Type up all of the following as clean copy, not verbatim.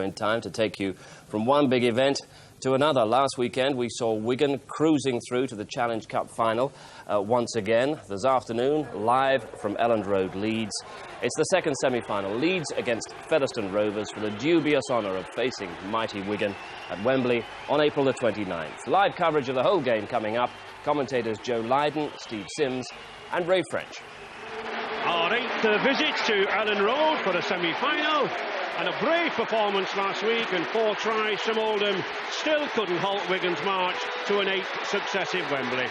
in time to take you from one big event to another. Last weekend we saw Wigan cruising through to the Challenge Cup final once again. This afternoon, live from Elland Road, Leeds, it's the second semi-final. Leeds against Featherstone Rovers for the dubious honour of facing mighty Wigan at Wembley on April the 29th. Live coverage of the whole game coming up. Commentators Joe Lydon, Steve Sims and Ray French. Our eighth visit to Elland Road for a semi-final. And a brave performance last week, and 4 tries from Oldham still couldn't halt Wigan's march to an 8th successive Wembley.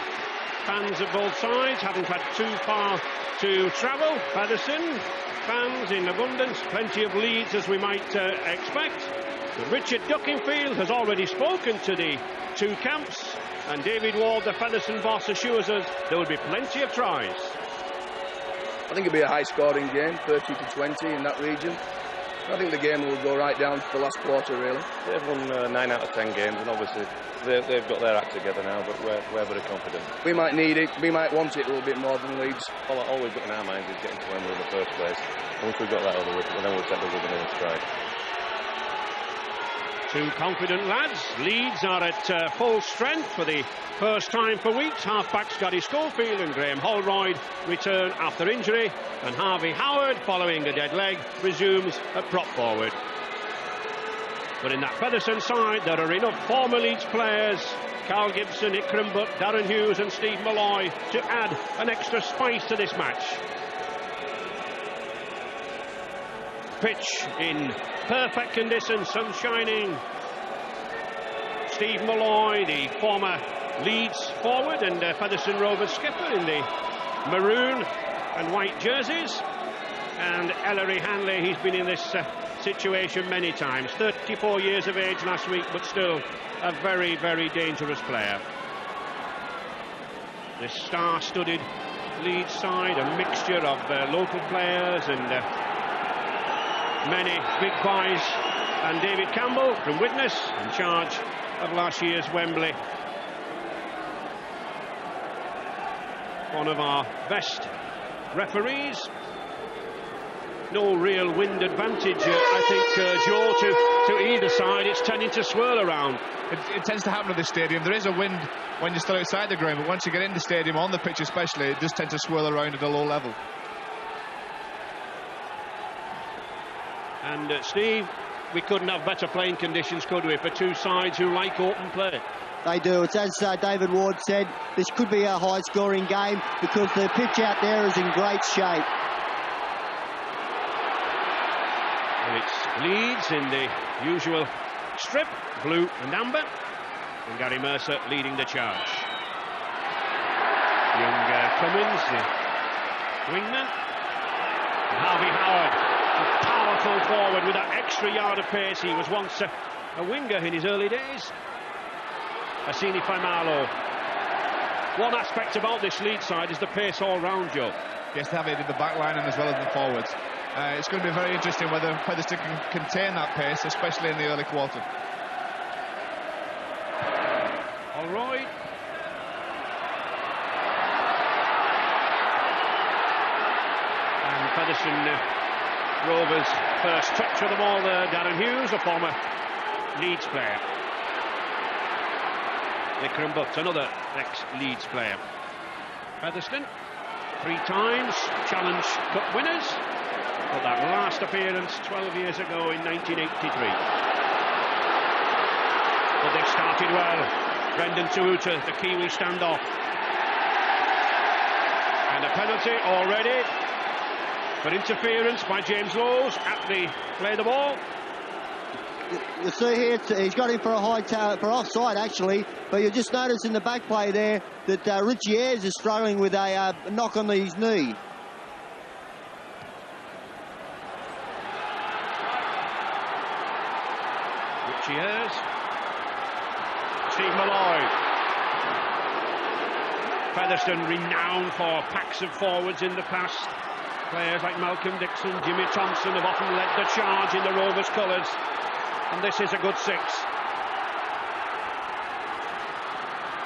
Fans of both sides haven't had too far to travel. Featherstone fans in abundance, plenty of Leeds as we might expect. But Richard Duckingfield has already spoken to the two camps, and David Ward, the Featherstone boss, assures us there will be plenty of tries. I think it'll be a high-scoring game, 30 to 20 in that region. I think the game will go right down to the last quarter, really. They've won 9 out of 10 games, and obviously they've got their act together now, but we're very confident. We might need it, we might want it a little bit more than Leeds. All we've got in our minds is getting to Wembley in the first place. Once we've got that over with, then we'll settle with another stride. Two confident lads. Leeds are at full strength for the first time for weeks. Half-backs Gary Schofield and Graham Holroyd return after injury, and Harvey Howard, following a dead leg, resumes at prop forward. But in that Featherstone side, there are enough former Leeds players, Carl Gibson, Ikram Butt, Darren Hughes and Steve Malloy, to add an extra spice to this match. Pitch in perfect condition, sun shining. Steve Malloy, the former Leeds forward and Featherstone Rovers skipper, in the maroon and white jerseys. And Ellery Hanley, he's been in this situation many times. 34 years of age last week, but still a very, very dangerous player. This star-studded Leeds side, a mixture of local players and many big boys, and David Campbell from Widnes, in charge of last year's Wembley. One of our best referees. No real wind advantage, I think, Joe, to either side. It's tending to swirl around. It tends to happen at this stadium. There is a wind when you're still outside the ground, but once you get in the stadium, on the pitch especially, it does tend to swirl around at a low level. And Steve, we couldn't have better playing conditions, could we, for two sides who like open play? They do. It's as David Ward said, this could be a high-scoring game because the pitch out there is in great shape. And it's Leeds in the usual strip, blue and amber, and Gary Mercer leading the charge. Young Cummins, the wingman, and Harvey Howard, a powerful forward with that extra yard of pace. He was once a winger in his early days. Assini Faimalo. One aspect about this Leeds side is the pace all round, Joe. Yes, they have it in the back line and as well as the forwards. It's going to be very interesting whether Featherstone can contain that pace, especially in the early quarter. Holroyd. And Featherstone Rovers' first touch of them all there, Darren Hughes, a former Leeds player. Ikram Butt, another ex-Leeds player. Featherstone, 3 times Challenge Cup winners, but that last appearance 12 years ago in 1983. But they started well. Brendan Tuuta, the Kiwi standoff. And a penalty already for interference by James Lowes at the play the ball. You see here, he's got him for a high for offside actually, but you just notice in the back play there that Richie Ayres is struggling with a knock on his knee. Richie Ayres, Steve Malloy. Featherstone renowned for packs of forwards in the past. Players like Malcolm Dixon, Jimmy Thompson have often led the charge in the Rovers' colours, and this is a good 6.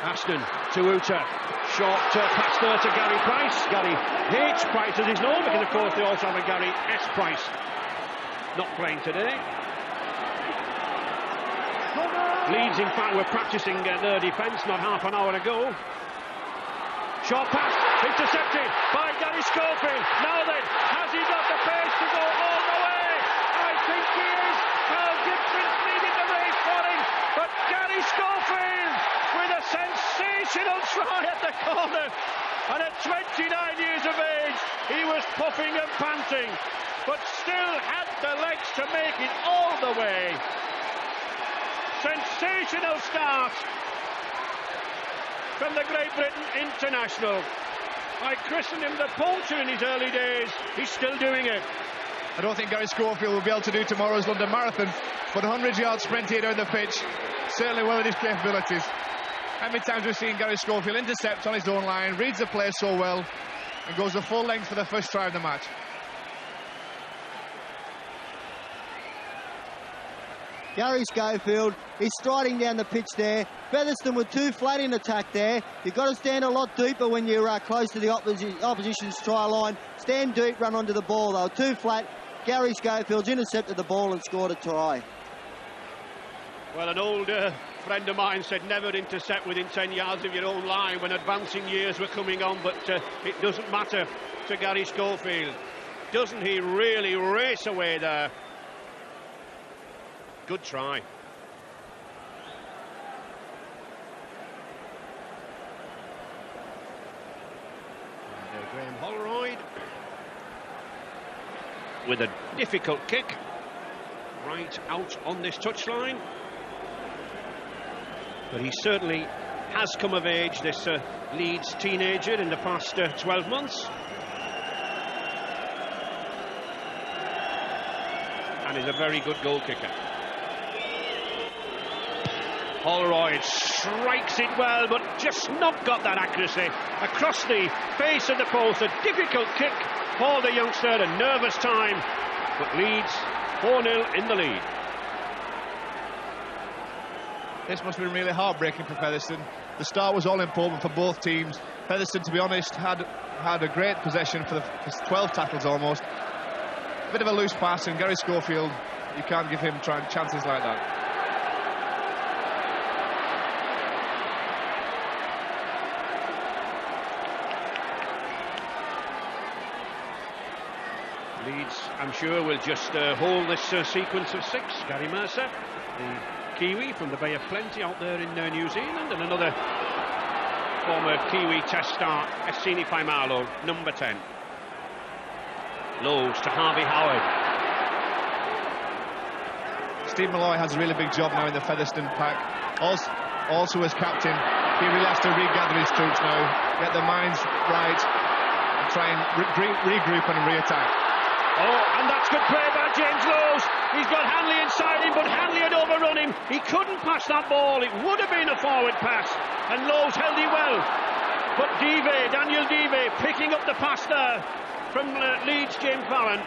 Aston, Tuuta, short pass there to Gary Price. Gary H. Price as he's known, because of course they also have a Gary S. Price, not playing today. Leeds, in fact, were practising their defence not half an hour ago. Short pass, intercepted by Gary Schofield. Now then, has he got the pace to go all the way? I think he is. Carl Gibson's leading the race for him, but Gary Schofield with a sensational try at the corner. And at 29 years of age, he was puffing and panting, but still had the legs to make it all the way. Sensational start from the Great Britain international. I christened him the poacher in his early days. He's still doing it. I don't think Gary Schofield will be able to do tomorrow's London Marathon, but 100-yard sprint here down the pitch, certainly well in his capabilities. How many times we've seen Gary Schofield intercept on his own line, reads the play so well, and goes the full length for the first try of the match. Gary Schofield is striding down the pitch there. Featherstone were too flat in attack there. You've got to stand a lot deeper when you're close to the opposition's try line. Stand deep, run onto the ball. They were too flat. Gary Schofield's intercepted the ball and scored a try. Well, an old friend of mine said never intercept within 10 yards of your own line when advancing years were coming on, but it doesn't matter to Gary Schofield. Doesn't he really race away there? Good try. And Graham Holroyd with a difficult kick right out on this touchline. But he certainly has come of age, this Leeds teenager, in the past 12 months. And is a very good goal kicker. Holroyd strikes it well, but just not got that accuracy. Across the face of the post, a difficult kick for the youngster, a nervous time. But Leeds 4-0 in the lead. This must have been really heartbreaking for Featherstone. The start was all important for both teams. Featherstone, to be honest, had a great possession for 12 tackles almost. A bit of a loose pass, and Gary Schofield, you can't give him chances like that. Leeds, I'm sure, will just hold this sequence of 6. Gary Mercer, the Kiwi from the Bay of Plenty out there in New Zealand, and another former Kiwi test star, Essini Faimalo, number 10. Lows to Harvey Howard. Steve Malloy has a really big job now in the Featherstone pack. Also as captain, he really has to regather his troops now, get their minds right, and try and regroup and re-attack. Oh, and that's good play by James Lowes. He's got Hanley inside him, but Hanley had overrun him. He couldn't pass that ball. It would have been a forward pass, and Lowes held it well. But Daniel Dive, picking up the pass there from Leeds' James Varron.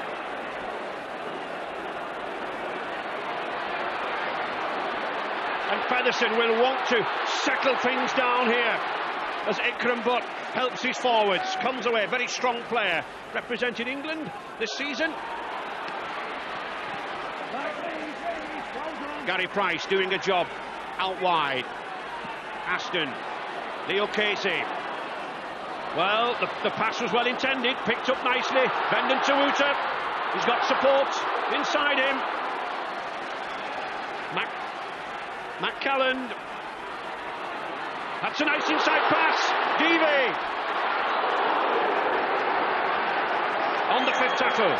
And Featherstone will want to settle things down here as Ikram Butt helps his forwards, comes away, very strong player, represented England this season. Gary Price doing a job out wide. Aston, Leo Casey. Well, the pass was well intended, picked up nicely. Brendan Tawuta, he's got support inside him. Matt Calland. That's a nice inside pass. Dive on the 5th tackle.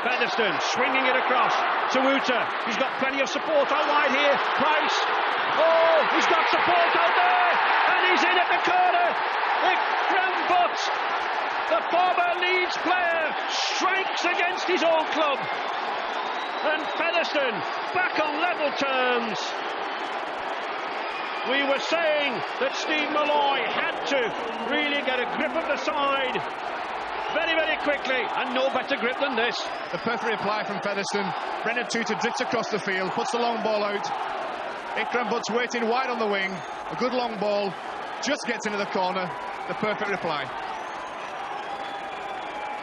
Featherstone swinging it across. Tawuta, he's got plenty of support out wide here. Price. Oh, he's got support out there, and he's in at the corner. Ikram Butt, the former Leeds player, strikes against his own club. And Featherstone back on level terms. We were saying that Steve Malloy had to really get a grip of the side very, very quickly, and no better grip than this. The perfect reply from Featherstone. Brendan Tawuta drifts across the field, puts the long ball out. Ikram Butt's waiting wide on the wing. A good long ball, just gets into the corner. The perfect reply.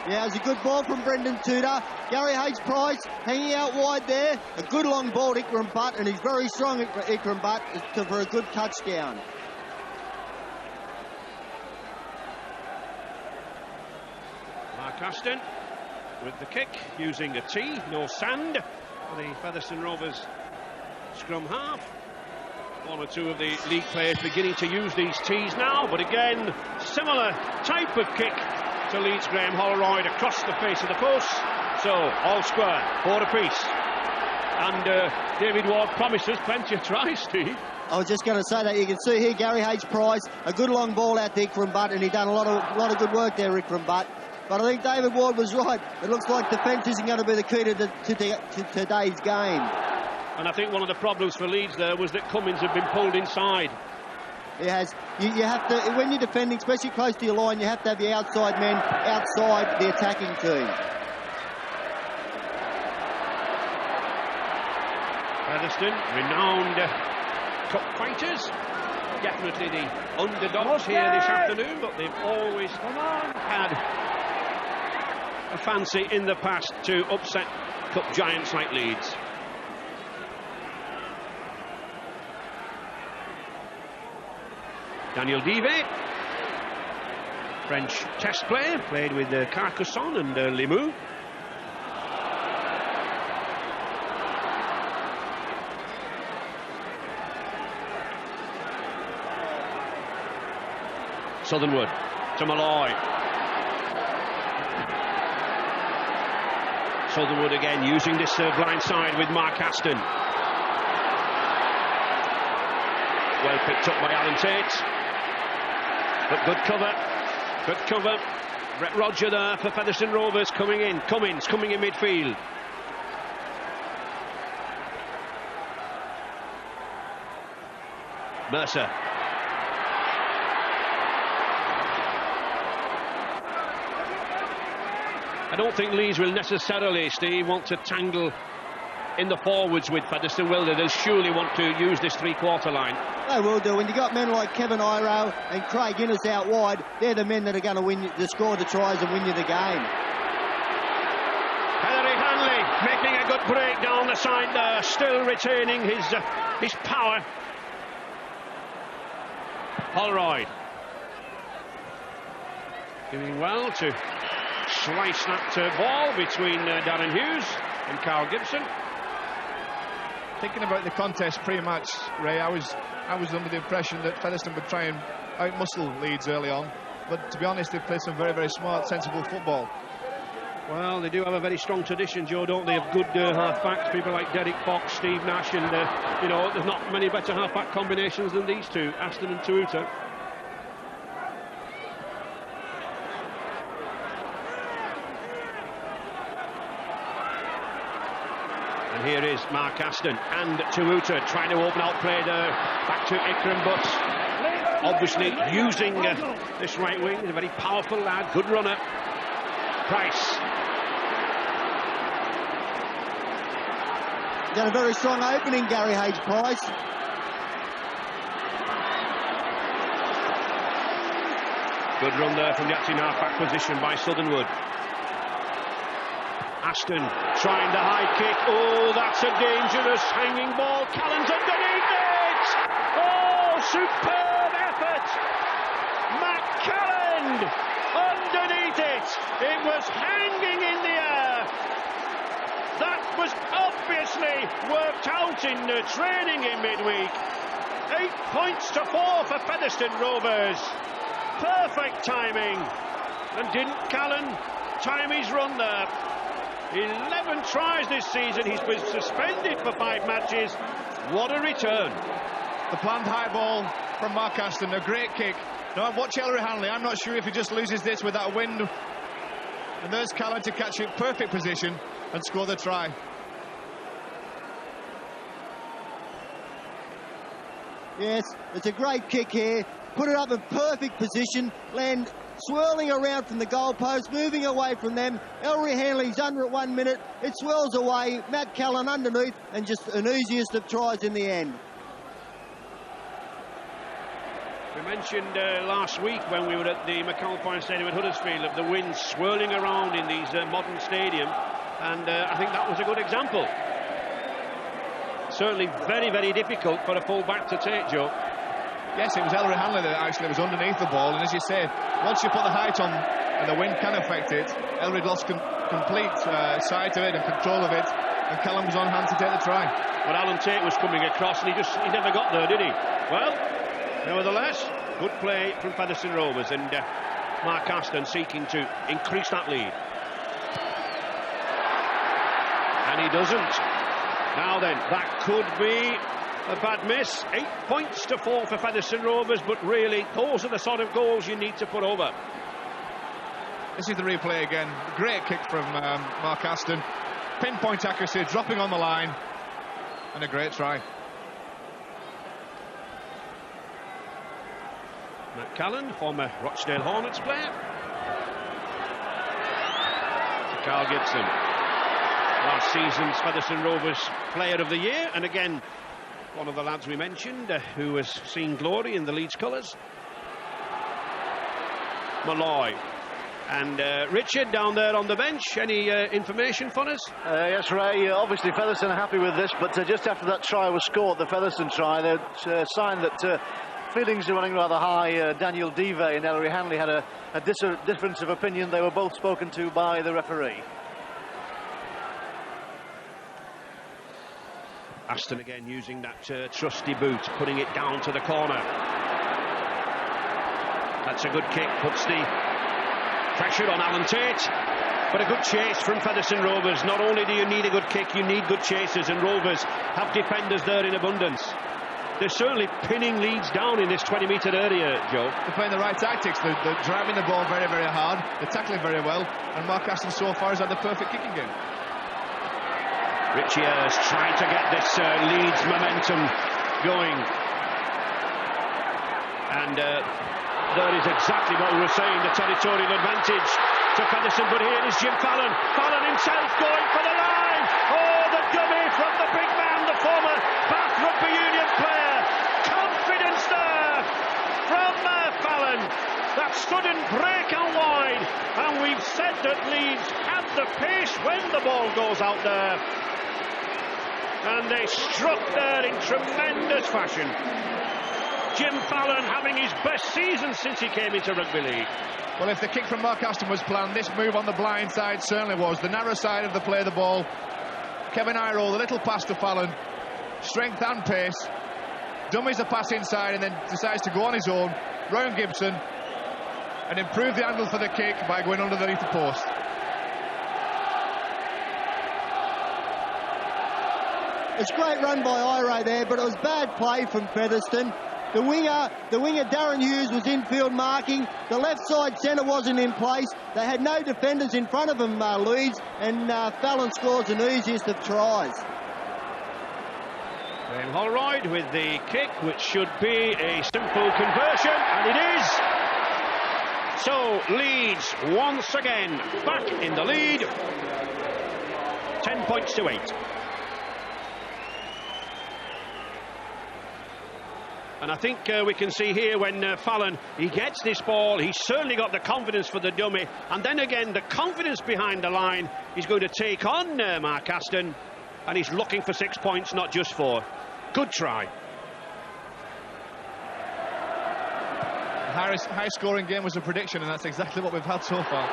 Yeah, it was a good ball from Brendan Tudor. Gary H-Price hanging out wide there. A good long ball to Ikram Butt, and he's very strong, Ikram Butt, for a good touchdown. Mark Aston with the kick, using a tee, no sand for the Featherstone Rovers scrum half. One or two of the league players beginning to use these tees now, but again, similar type of kick to Leeds' Graham Holroyd across the face of the post. So, all square, 4 apiece. And David Ward promises plenty of tries, Steve. I was just going to say that. You can see here Gary H-Price, a good long ball out to Ikram Butt, and he done a lot of good work there, Ikram Butt. But I think David Ward was right. It looks like defence isn't going to be the key to today's game. And I think one of the problems for Leeds there was that Cummins had been pulled inside. It has. You have to, when you're defending, especially close to your line, you have to have the outside men outside the attacking team. Featherstone, renowned cup fighters. Definitely the underdogs here this afternoon, but they've always had a fancy in the past to upset cup giants like Leeds. Daniel Dive, French test player, played with Carcassonne and Limoux. Southernwood to Malloy. Southernwood again using this blind side with Mark Aston. Well picked up by Alan Tate. But good cover. Good cover. Brett Roger there for Featherstone Rovers coming in. Cummins coming in midfield. Mercer. I don't think Leeds will necessarily, Steve, want to tangle in the forwards with Featherstone, will they? They'll surely want to use this three-quarter line. They will do. When you've got men like Kevin Iro and Craig Innes out wide, they're the men that are going to win, to score the tries and win you the game. Hilary Hanley making a good break down the side there, still retaining his power. Holroyd doing well to slice that ball between Darren Hughes and Carl Gibson. Thinking about the contest pre-match, Ray, I was under the impression that Featherstone would try and outmuscle Leeds early on, but to be honest, they've played some very, very smart, sensible football. Well, they do have a very strong tradition, Joe, don't they, of good half-backs, people like Derek Fox, Steve Nash, and you know, there's not many better half-back combinations than these two, Aston and Tuuta. And here is Mark Aston and Tuuta trying to open out play there, back to Ikram Butt. Obviously using this right wing, he's a very powerful lad, good runner. Price. Got a very strong opening, Gary H-Price. Good run there from the acting half-back position by Southernwood. Aston trying the high kick. Oh, that's a dangerous hanging ball. Callan's underneath it. Oh, superb effort. Matt Callan underneath it. It was hanging in the air. That was obviously worked out in the training in midweek. 8 points to 4 for Featherstone Rovers. Perfect timing. And didn't Callan time his run there? 11 tries this season. He's been suspended for 5 matches. What a return. The planned high ball from Mark Aston, a great kick. Now watch Hilary Hanley. I'm not sure if he just loses this with that wind. And there's Callan to catch it, perfect position, and score the try. Yes, it's a great kick here. Put it up in perfect position. Land swirling around from the goalpost, moving away from them. Ellery Hanley's under at 1 minute. It swirls away. Matt Callan underneath, and just an easiest of tries in the end. We mentioned last week when we were at the McAlpine Stadium at Huddersfield of the wind swirling around in these modern stadiums, and I think that was a good example. Certainly very, very difficult for a full-back to take, Joe. Yes, it was Ellery Hanley that actually was underneath the ball, and as you say, once you put the height on and the wind can affect it, Ellery lost complete sight of it and control of it, and Callum was on hand to take the try. But Alan Tate was coming across and he never got there, did he? Well, nevertheless, good play from Featherstone Rovers, and Mark Aston seeking to increase that lead. And he doesn't. Now then, that could be a bad miss. 8 points to 4 for Featherstone Rovers, but really, those are the sort of goals you need to put over. This is the replay again. Great kick from Mark Aston. Pinpoint accuracy, dropping on the line, and a great try. Matt Callan, former Rochdale Hornets player. To Carl Gibson. Last season's Featherstone Rovers Player of the Year, and again, one of the lads we mentioned who has seen glory in the Leeds colours. Malloy. And Richard down there on the bench, any information for us? Yes, Ray, obviously Featherstone are happy with this, but just after that try was scored, the Featherstone try, they signed that feelings are running rather high. Daniel Deve and Ellery Hanley had a difference of opinion. They were both spoken to by the referee. Aston again using that trusty boot, putting it down to the corner. That's a good kick, puts the pressure on Alan Tate, but a good chase from Featherstone Rovers. Not only do you need a good kick, you need good chasers, and Rovers have defenders there in abundance. They're certainly pinning Leeds down in this 20-metre area, Joe. They're playing the right tactics. They're driving the ball very, very hard. They're tackling very well, and Mark Aston so far has had the perfect kicking game. Richie Ayres trying to get this Leeds momentum going, and there is exactly what we were saying, the territorial advantage to Featherstone, but here is Jim Fallon. Fallon himself going for the line. Oh, the dummy from the big man, the former Bath Rugby Union player. Confidence there from Fallon. That sudden break out wide, and we've said that Leeds had the pace when the ball goes out there, and they struck there in tremendous fashion. Jim Fallon having his best season since he came into rugby league. Well, if the kick from Mark Aston was planned, this move on the blind side certainly was. The narrow side of the play, the ball. Kevin Iro, the little pass to Fallon. Strength and pace. Dummies a pass inside and then decides to go on his own, round Gibson, and improve the angle for the kick by going underneath the post. It's a great run by Iro there, but it was bad play from Featherstone. The winger Darren Hughes was infield marking. The left side centre wasn't in place. They had no defenders in front of them, Leeds, and Fallon scores an easiest of tries. Graham Holroyd with the kick, which should be a simple conversion, and it is. So Leeds once again back in the lead. 10 points to 8. And I think we can see here when Fallon, he gets this ball, he's certainly got the confidence for the dummy, and then again the confidence behind the line. He's going to take on Mark Aston, and he's looking for 6 points, not just 4. Good try. High scoring game was a prediction, and that's exactly what we've had so far.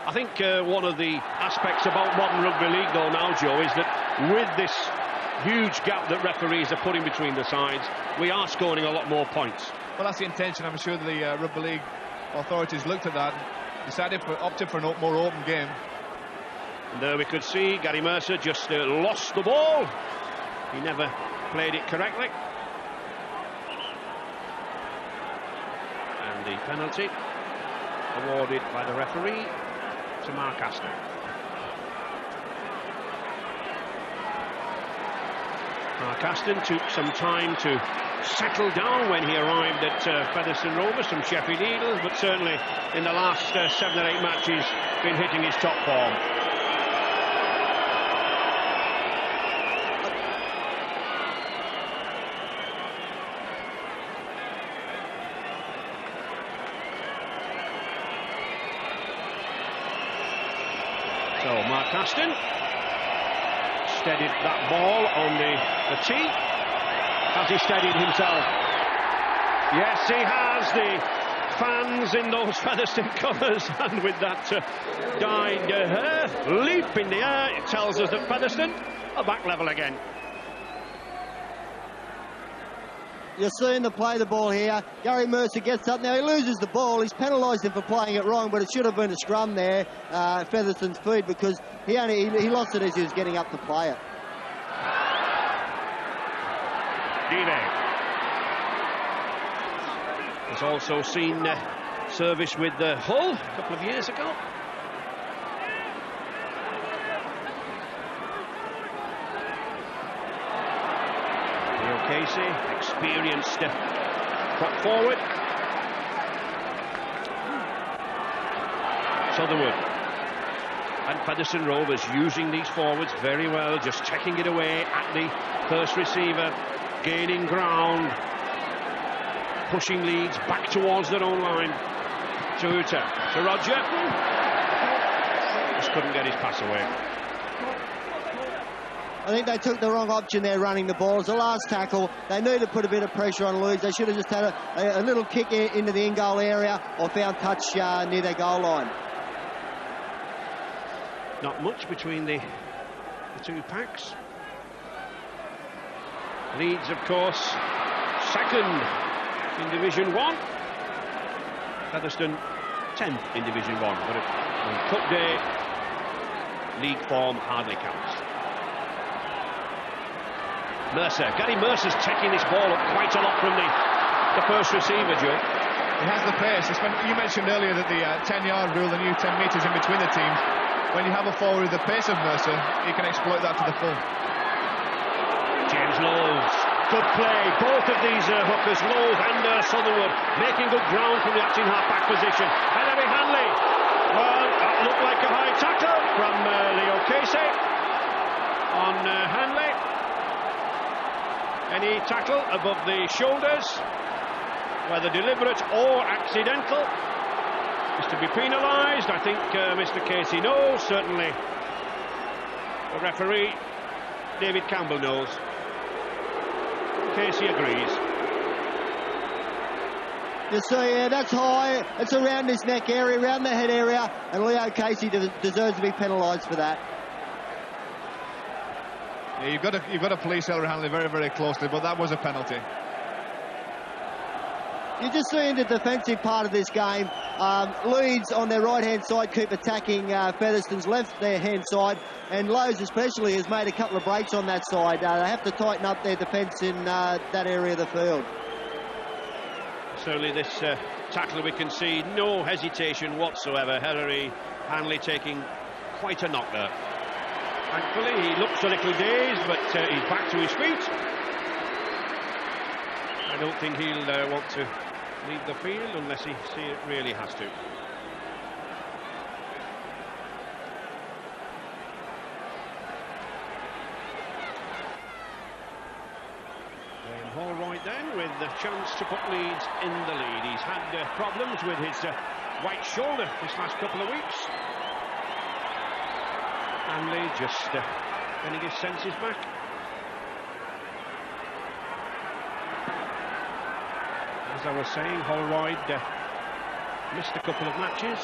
I think one of the aspects about modern rugby league though now, Joe, is that with this huge gap that referees are putting between the sides, we are scoring a lot more points. Well, that's the intention. I'm sure the rugby league authorities looked at that, opted for an more open game. And there we could see Gary Mercer just lost the ball. He never played it correctly. And the penalty awarded by the referee to Mark Aston. Mark Aston took some time to settle down when he arrived at Featherstone Rovers from Sheffield Eagles, but certainly in the last 7 or 8 matches been hitting his top form. So Mark Aston steadied that ball on the tee. Has he steadied himself? Yes, he has. The fans in those Featherstone colours, and with that dyed hair leap in the air, it tells us that Featherstone are back level again. You're seeing them play the ball here. Gary Mercer gets up now. He loses the ball. He's penalised him for playing it wrong, but it should have been a scrum there, Featherstone's feed, because he lost it as he was getting up to play it. Dive has also seen service with Hull a couple of years ago. Leo Casey, experienced prop forward. Sutherwood and Featherstone Rovers using these forwards very well, just checking it away at the first receiver, gaining ground, pushing Leeds back towards their own line. Chuta to Roger. Just couldn't get his pass away. I think they took the wrong option there running the ball. As the last tackle, they need to put a bit of pressure on Leeds. They should have just had a little kick into the in-goal area or found touch near their goal line. Not much between the two packs. Leeds, of course, second in Division 1. Featherstone 10th in Division 1. But on Cup Day, league form hardly counts. Mercer, Gary Mercer's taking this ball up quite a lot from the first receiver, Joe. He has the pace. You mentioned earlier that the 10-yard rule, the new 10 metres in between the teams. When you have a forward with the pace of Mercer, he can exploit that to the full. James Lowe, good play. Both of these hookers, Lowe and Sutherwood, making good ground from the acting half-back position. Henry Hanley. Well, that looked like a high tackle from Leo Casey on Hanley. Any tackle above the shoulders, whether deliberate or accidental, is to be penalised. I think Mr. Casey knows, certainly the referee David Campbell knows. Casey agrees. You see, that's high, it's around his neck area, around the head area, and Leo Casey deserves to be penalised for that. Yeah, you've got to police Ellery Hanley very, very closely, but that was a penalty. You're just seeing the defensive part of this game. Leeds on their right-hand side keep attacking Featherstone's left-hand side, and Lowe's especially has made a couple of breaks on that side. They have to tighten up their defence in that area of the field. Certainly this tackle, we can see no hesitation whatsoever. Henry Hanley taking quite a knock there. Thankfully, he looks a little dazed, but he's back to his feet. I don't think he'll want to leave the field unless he really has to. And Holroyd then with the chance to put Leeds in the lead. He's had problems with his right shoulder this last couple of weeks. Hanley just getting his senses back. As I was saying, Holroyd missed a couple of matches.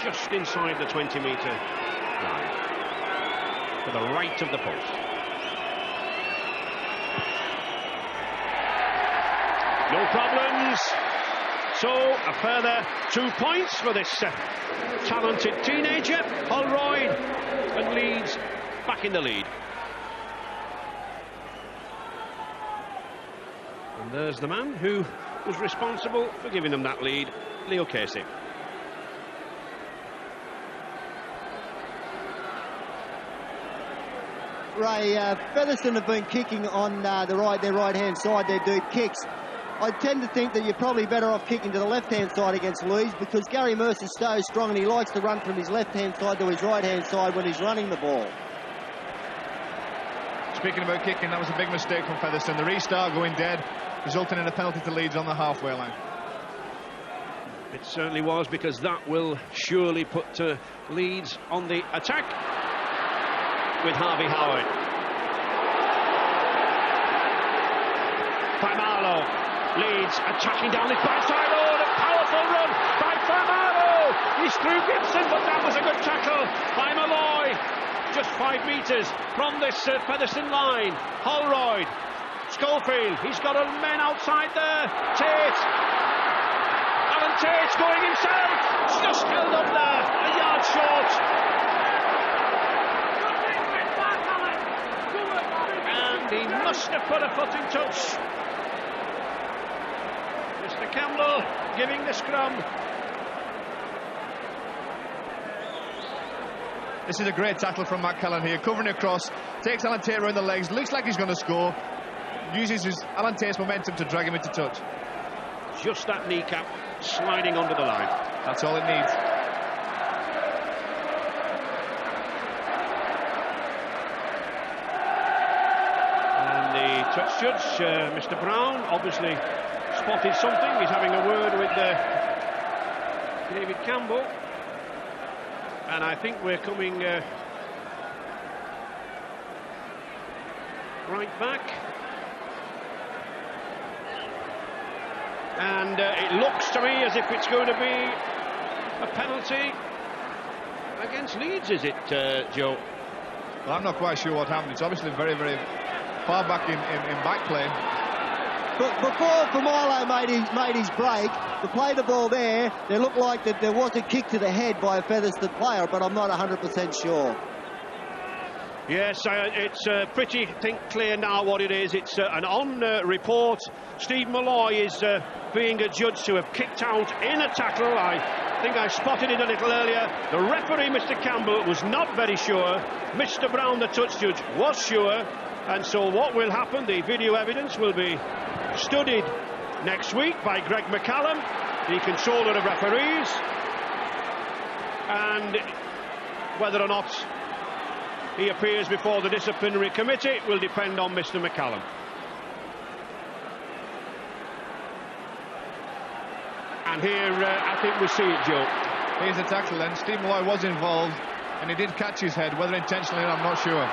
Just inside the 20-metre line, to the right of the post. No problems. So, a further 2 points for this talented teenager. Holroyd and Leeds back in the lead. And there's the man who was responsible for giving them that lead, Leo Casey. Ray, Featherstone have been kicking on their right-hand side, their deep kicks. I tend to think that you're probably better off kicking to the left-hand side against Leeds, because Gary Mercer's so strong and he likes to run from his left-hand side to his right-hand side when he's running the ball. Speaking about kicking, that was a big mistake from Featherstone. The restart going dead, resulting in a penalty to Leeds on the halfway line. It certainly was, because that will surely put Leeds on the attack with Harvey Howard. Famalo, Leeds attacking down this backside road, a powerful run by Famalo. He's through Gibson, but that was a good tackle by Malloy. Just 5 metres from this Featherstone line. Holroyd, Schofield, he's got a man outside there. Tate's going himself, just held up there, a yard short. And he must have put a foot in touch. Mr. Campbell giving the scrum. This is a great tackle from Matt Callan here, covering across, takes Alan Tate around the legs, looks like he's going to score, uses his Alan Tate's momentum to drag him into touch. Just that kneecap sliding under the line. That's all it needs. And the touch judge, Mr. Brown, obviously spotted something. He's having a word with David Campbell. And I think we're coming right back. And it looks to me as if it's going to be a penalty against Leeds, is it, Joe? Well, I'm not quite sure what happened. It's obviously very, very far back in back play. But before Famalo made his break, to play the ball there looked like that there was a kick to the head by a Featherstone player, but I'm not 100% sure. Yes, it's pretty clear now what it is. It's an on report. Steve Malloy is being adjudged to have kicked out in a tackle. I think I spotted it a little earlier. The referee, Mr. Campbell, was not very sure. Mr. Brown, the touch judge, was sure. And so what will happen, the video evidence will be studied next week by Greg McCallum, the controller of referees. And whether or not he appears before the disciplinary committee will depend on Mr. McCallum. And here I think we see it, Joe. Here's the tackle then. Steve Malloy was involved and he did catch his head, whether intentionally I'm not sure.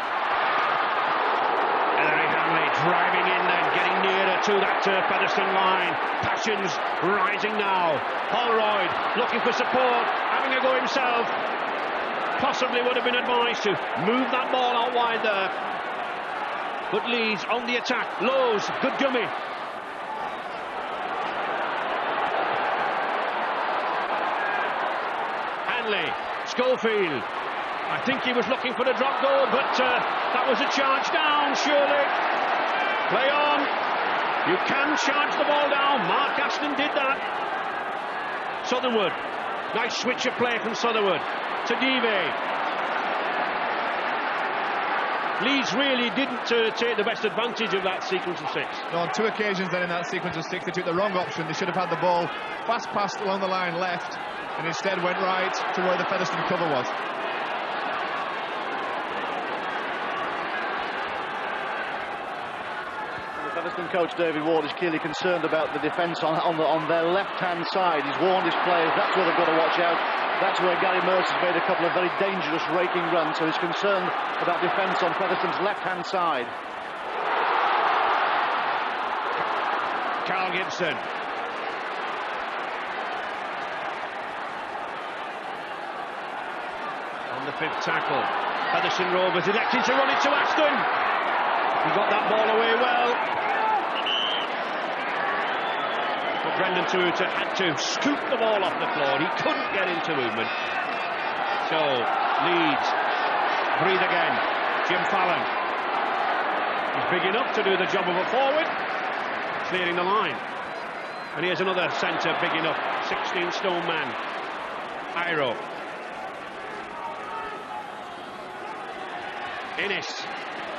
Ellery Hanley driving in and getting nearer to that Featherstone line. Passions rising now. Holroyd looking for support, having a go himself. Possibly would have been advised to move that ball out wide there. But Leeds on the attack. Lowe's, good dummy. Hanley, Schofield. I think he was looking for the drop goal, but that was a charge down, surely. Play on. You can charge the ball down. Mark Aston did that. Sutherwood. Nice switch of play from Sutherwood to Dive. Leeds really didn't take the best advantage of that sequence of 6. No, on 2 occasions then in that sequence of 6 they took the wrong option. They should have had the ball fast passed along the line left and instead went right to where the Featherstone cover was. Featherstone coach David Ward is clearly concerned about the defence on their left-hand side. He's warned his players that's where they've got to watch out. That's where Gary Merce has made a couple of very dangerous raking runs, so he's concerned about defence on Featherstone's left-hand side. Carl Gibson. On the 5th tackle. Featherstone Rovers elected to run it to Aston. He got that ball away well. But Brendan Tuuta had to scoop the ball off the floor. He couldn't get into movement. So, Leeds breathe again. Jim Fallon. He's big enough to do the job of a forward, clearing the line. And here's another centre big enough, 16-stone man, Iro. Innes.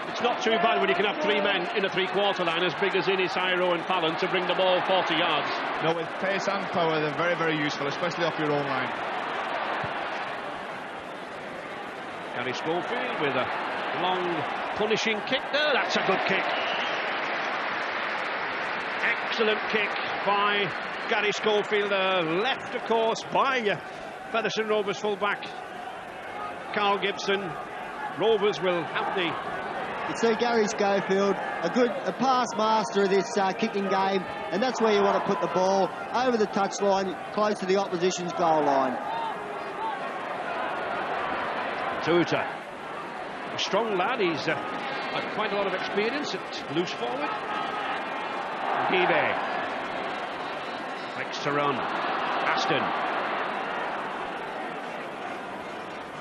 It's not too bad when you can have 3 men in a 3/4 line as big as Innes, Iro and Fallon to bring the ball 40 yards. No, with pace and power they're very, very useful, especially off your own line. Gary Schofield with a long punishing kick there. That's a good kick. Excellent kick by Gary Schofield, left, of course, by Featherstone Rovers full-back Carl Gibson. Rovers will have the... You see Gary Schofield, a pass master of this kicking game, and that's where you want to put the ball, over the touchline, close to the opposition's goal line. Tuta, a strong lad. He's had quite a lot of experience at loose forward. Give likes to run. Aston.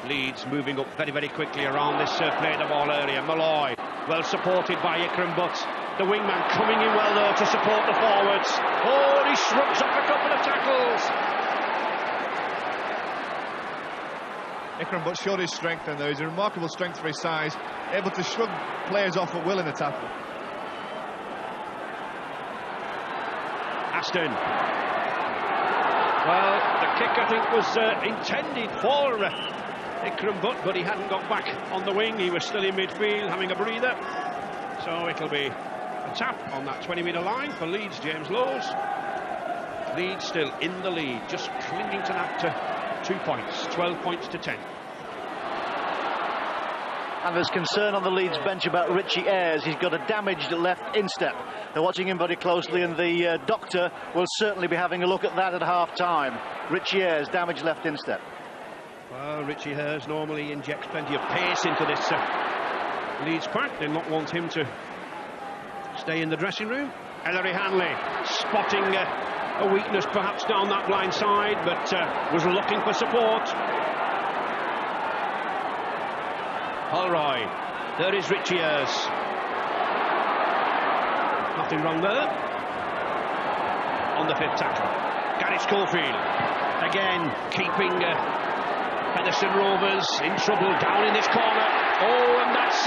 Leeds moving up very, very quickly around this play the ball area. Malloy, well supported by Ikram Butt. The wingman coming in well there to support the forwards. Oh, he shrugs off a couple of tackles. Ikram Butt showed his strength, and there is a remarkable strength for his size, able to shrug players off at will in the tackle. Aston. Well, the kick, I think, was intended for Ikram Butt, but he hadn't got back on the wing. He was still in midfield, having a breather. So it'll be a tap on that 20-metre line for Leeds, James Lowes. Leeds still in the lead, just clinging to that 2 points, 12 points to 10. And there's concern on the Leeds bench about Richie Ayres. He's got a damaged left instep. They're watching him very closely, and the doctor will certainly be having a look at that at half-time. Richie Ayres, damaged left instep. Well, Richie Ayres normally injects plenty of pace into this Leeds pack. They not want him to stay in the dressing room. Ellery Hanley spotting a weakness perhaps down that blind side, but was looking for support. Holroyd, there is Richie Ayres. Nothing wrong there. On the 5th tackle, Gary Schofield again keeping Featherstone Rovers in trouble down in this corner. Oh, and that's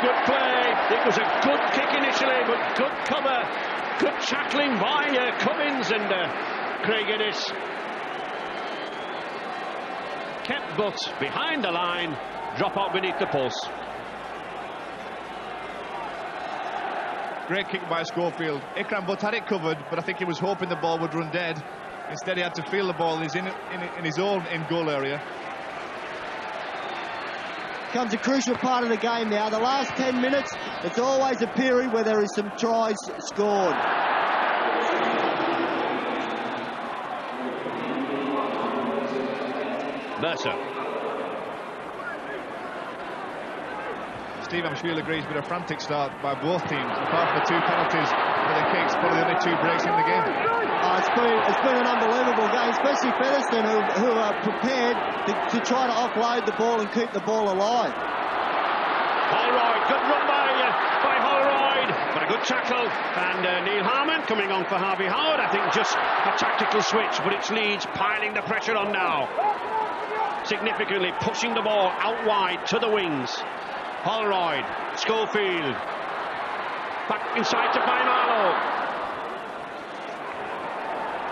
good play. It was a good kick initially, but good cover, good tackling by Cummins and Craig Innes. Kept Butt behind the line. Drop out beneath the post. Great kick by Schofield. Ikram Butt had it covered, but I think he was hoping the ball would run dead. Instead, he had to feel the ball. He's in his own goal area. Comes a crucial part of the game now. The last 10 minutes, it's always a period where there is some tries scored. Mercer. Steve, I'm sure you'll agree, it's been a frantic start by both teams. Apart from the 2 penalties for the kicks, probably the only 2 breaks in the game. It's been an unbelievable game, especially Featherstone, who are prepared to try to offload the ball and keep the ball alive. Holroyd, good run by Holroyd, but a good tackle. And Neil Harmon coming on for Harvey Howard. I think just a tactical switch, but it's Leeds piling the pressure on now. Significantly pushing the ball out wide to the wings. Holroyd, Schofield, back inside to Paimalo.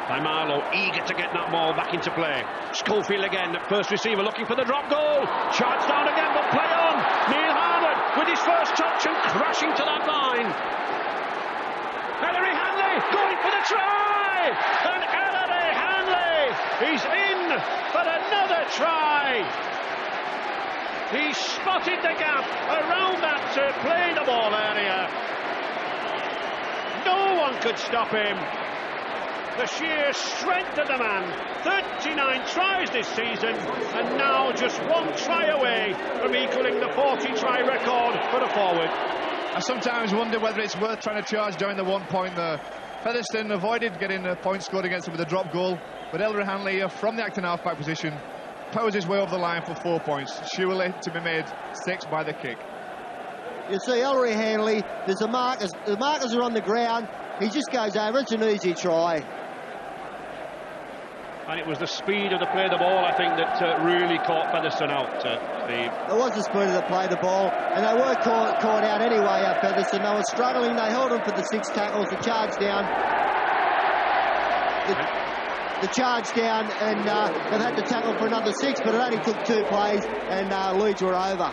Paimalo eager to get that ball back into play. Schofield again, first receiver looking for the drop goal. Charged down again, but play on. Neil Harmon with his first touch and crashing to that line. Ellery Hanley going for the try. And Ellery Hanley, he's in for another try. He spotted the gap around that play the ball area. No one could stop him. The sheer strength of the man. 39 tries this season, and now just 1 try away from equaling the 40-try record for the forward. I sometimes wonder whether it's worth trying to charge down the 1 point there. Featherstone avoided getting a point scored against him with a drop goal, but Ellery Hanley from the acting half-back position powers his way over the line for 4 points, surely to be made 6 by the kick. You see Ellery Hanley, the markers are on the ground, he just goes over, it's an easy try. And it was the speed of the play the ball, I think, that really caught Featherstone out, Steve. It was the speed of the play the ball, and they were caught out anyway, Featherstone. They were struggling, they held them for the 6 tackles, the charge down. The charge down, and they've had to tackle for another 6, but it only took 2 plays, and Leeds were over.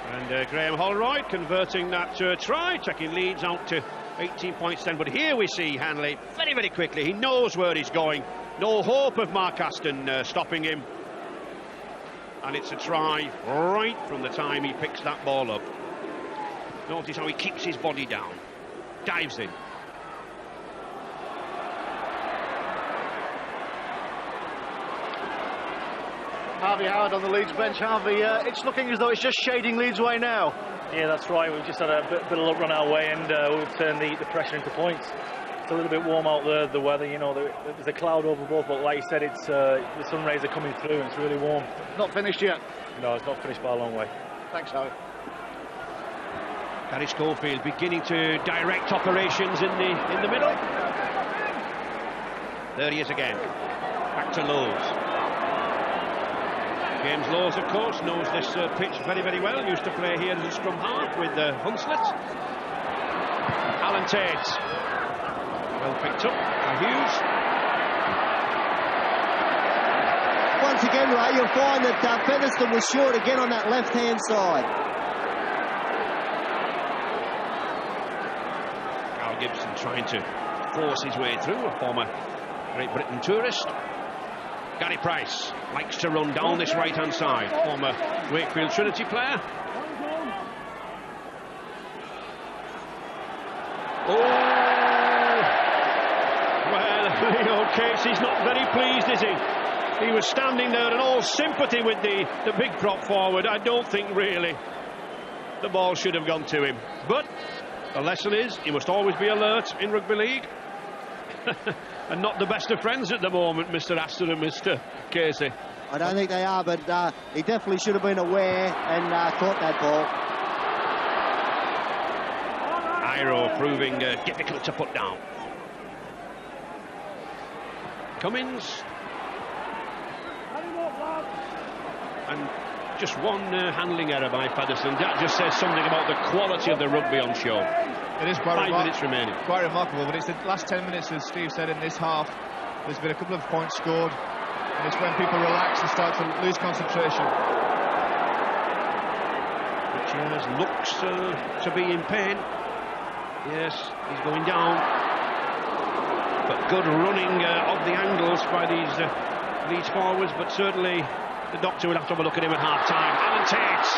And Graham Holroyd converting that try, taking Leeds out to 18 points then, but here we see Hanley very, very quickly. He knows where he's going. No hope of Mark Aston stopping him. And it's a try right from the time he picks that ball up. Notice how he keeps his body down. Dives in. Harvey Howard on the Leeds bench. Harvey, it's looking as though it's just shading Leeds' way now. Yeah, that's right. We've just had a bit of luck run our way, and we've turned the pressure into points. It's a little bit warm out there, the weather, you know, there's a cloud over both, but like you said, it's the sun rays are coming through and it's really warm. Not finished yet? No, it's not finished by a long way. Thanks, Harvey. Gary Schofield beginning to direct operations in the middle. There he is again. Back to Lowe's. James Laws, of course, knows this pitch very, very well. Used to play here as a scrum half with Hunslet. Alan Tate. Well picked up by Hughes. Once again, Ray, you'll find that Featherstone was short again on that left-hand side. Carl Gibson trying to force his way through, a former Great Britain tourist. Gary Price likes to run down this right-hand side, former Wakefield Trinity player. Oh! Well, Leo Casey's not very pleased, is he? He was standing there in all sympathy with the big prop forward. I don't think really the ball should have gone to him. But the lesson is, you must always be alert in rugby league. And not the best of friends at the moment, Mr. Aston and Mr. Casey. I don't think they are, but he definitely should have been aware and caught that ball. Iro proving difficult to put down. Cummins. And just one handling error by Featherstone. That just says something about the quality of the rugby on show. It is quite 5 minutes remaining. Quite remarkable, but it's the last 10 minutes, as Steve said, in this half. There's been a couple of points scored, and it's when people relax and start to lose concentration. Richards looks to be in pain. Yes, he's going down. But good running of the angles by these forwards, but certainly the doctor would have to have a look at him at half-time. Alan Tate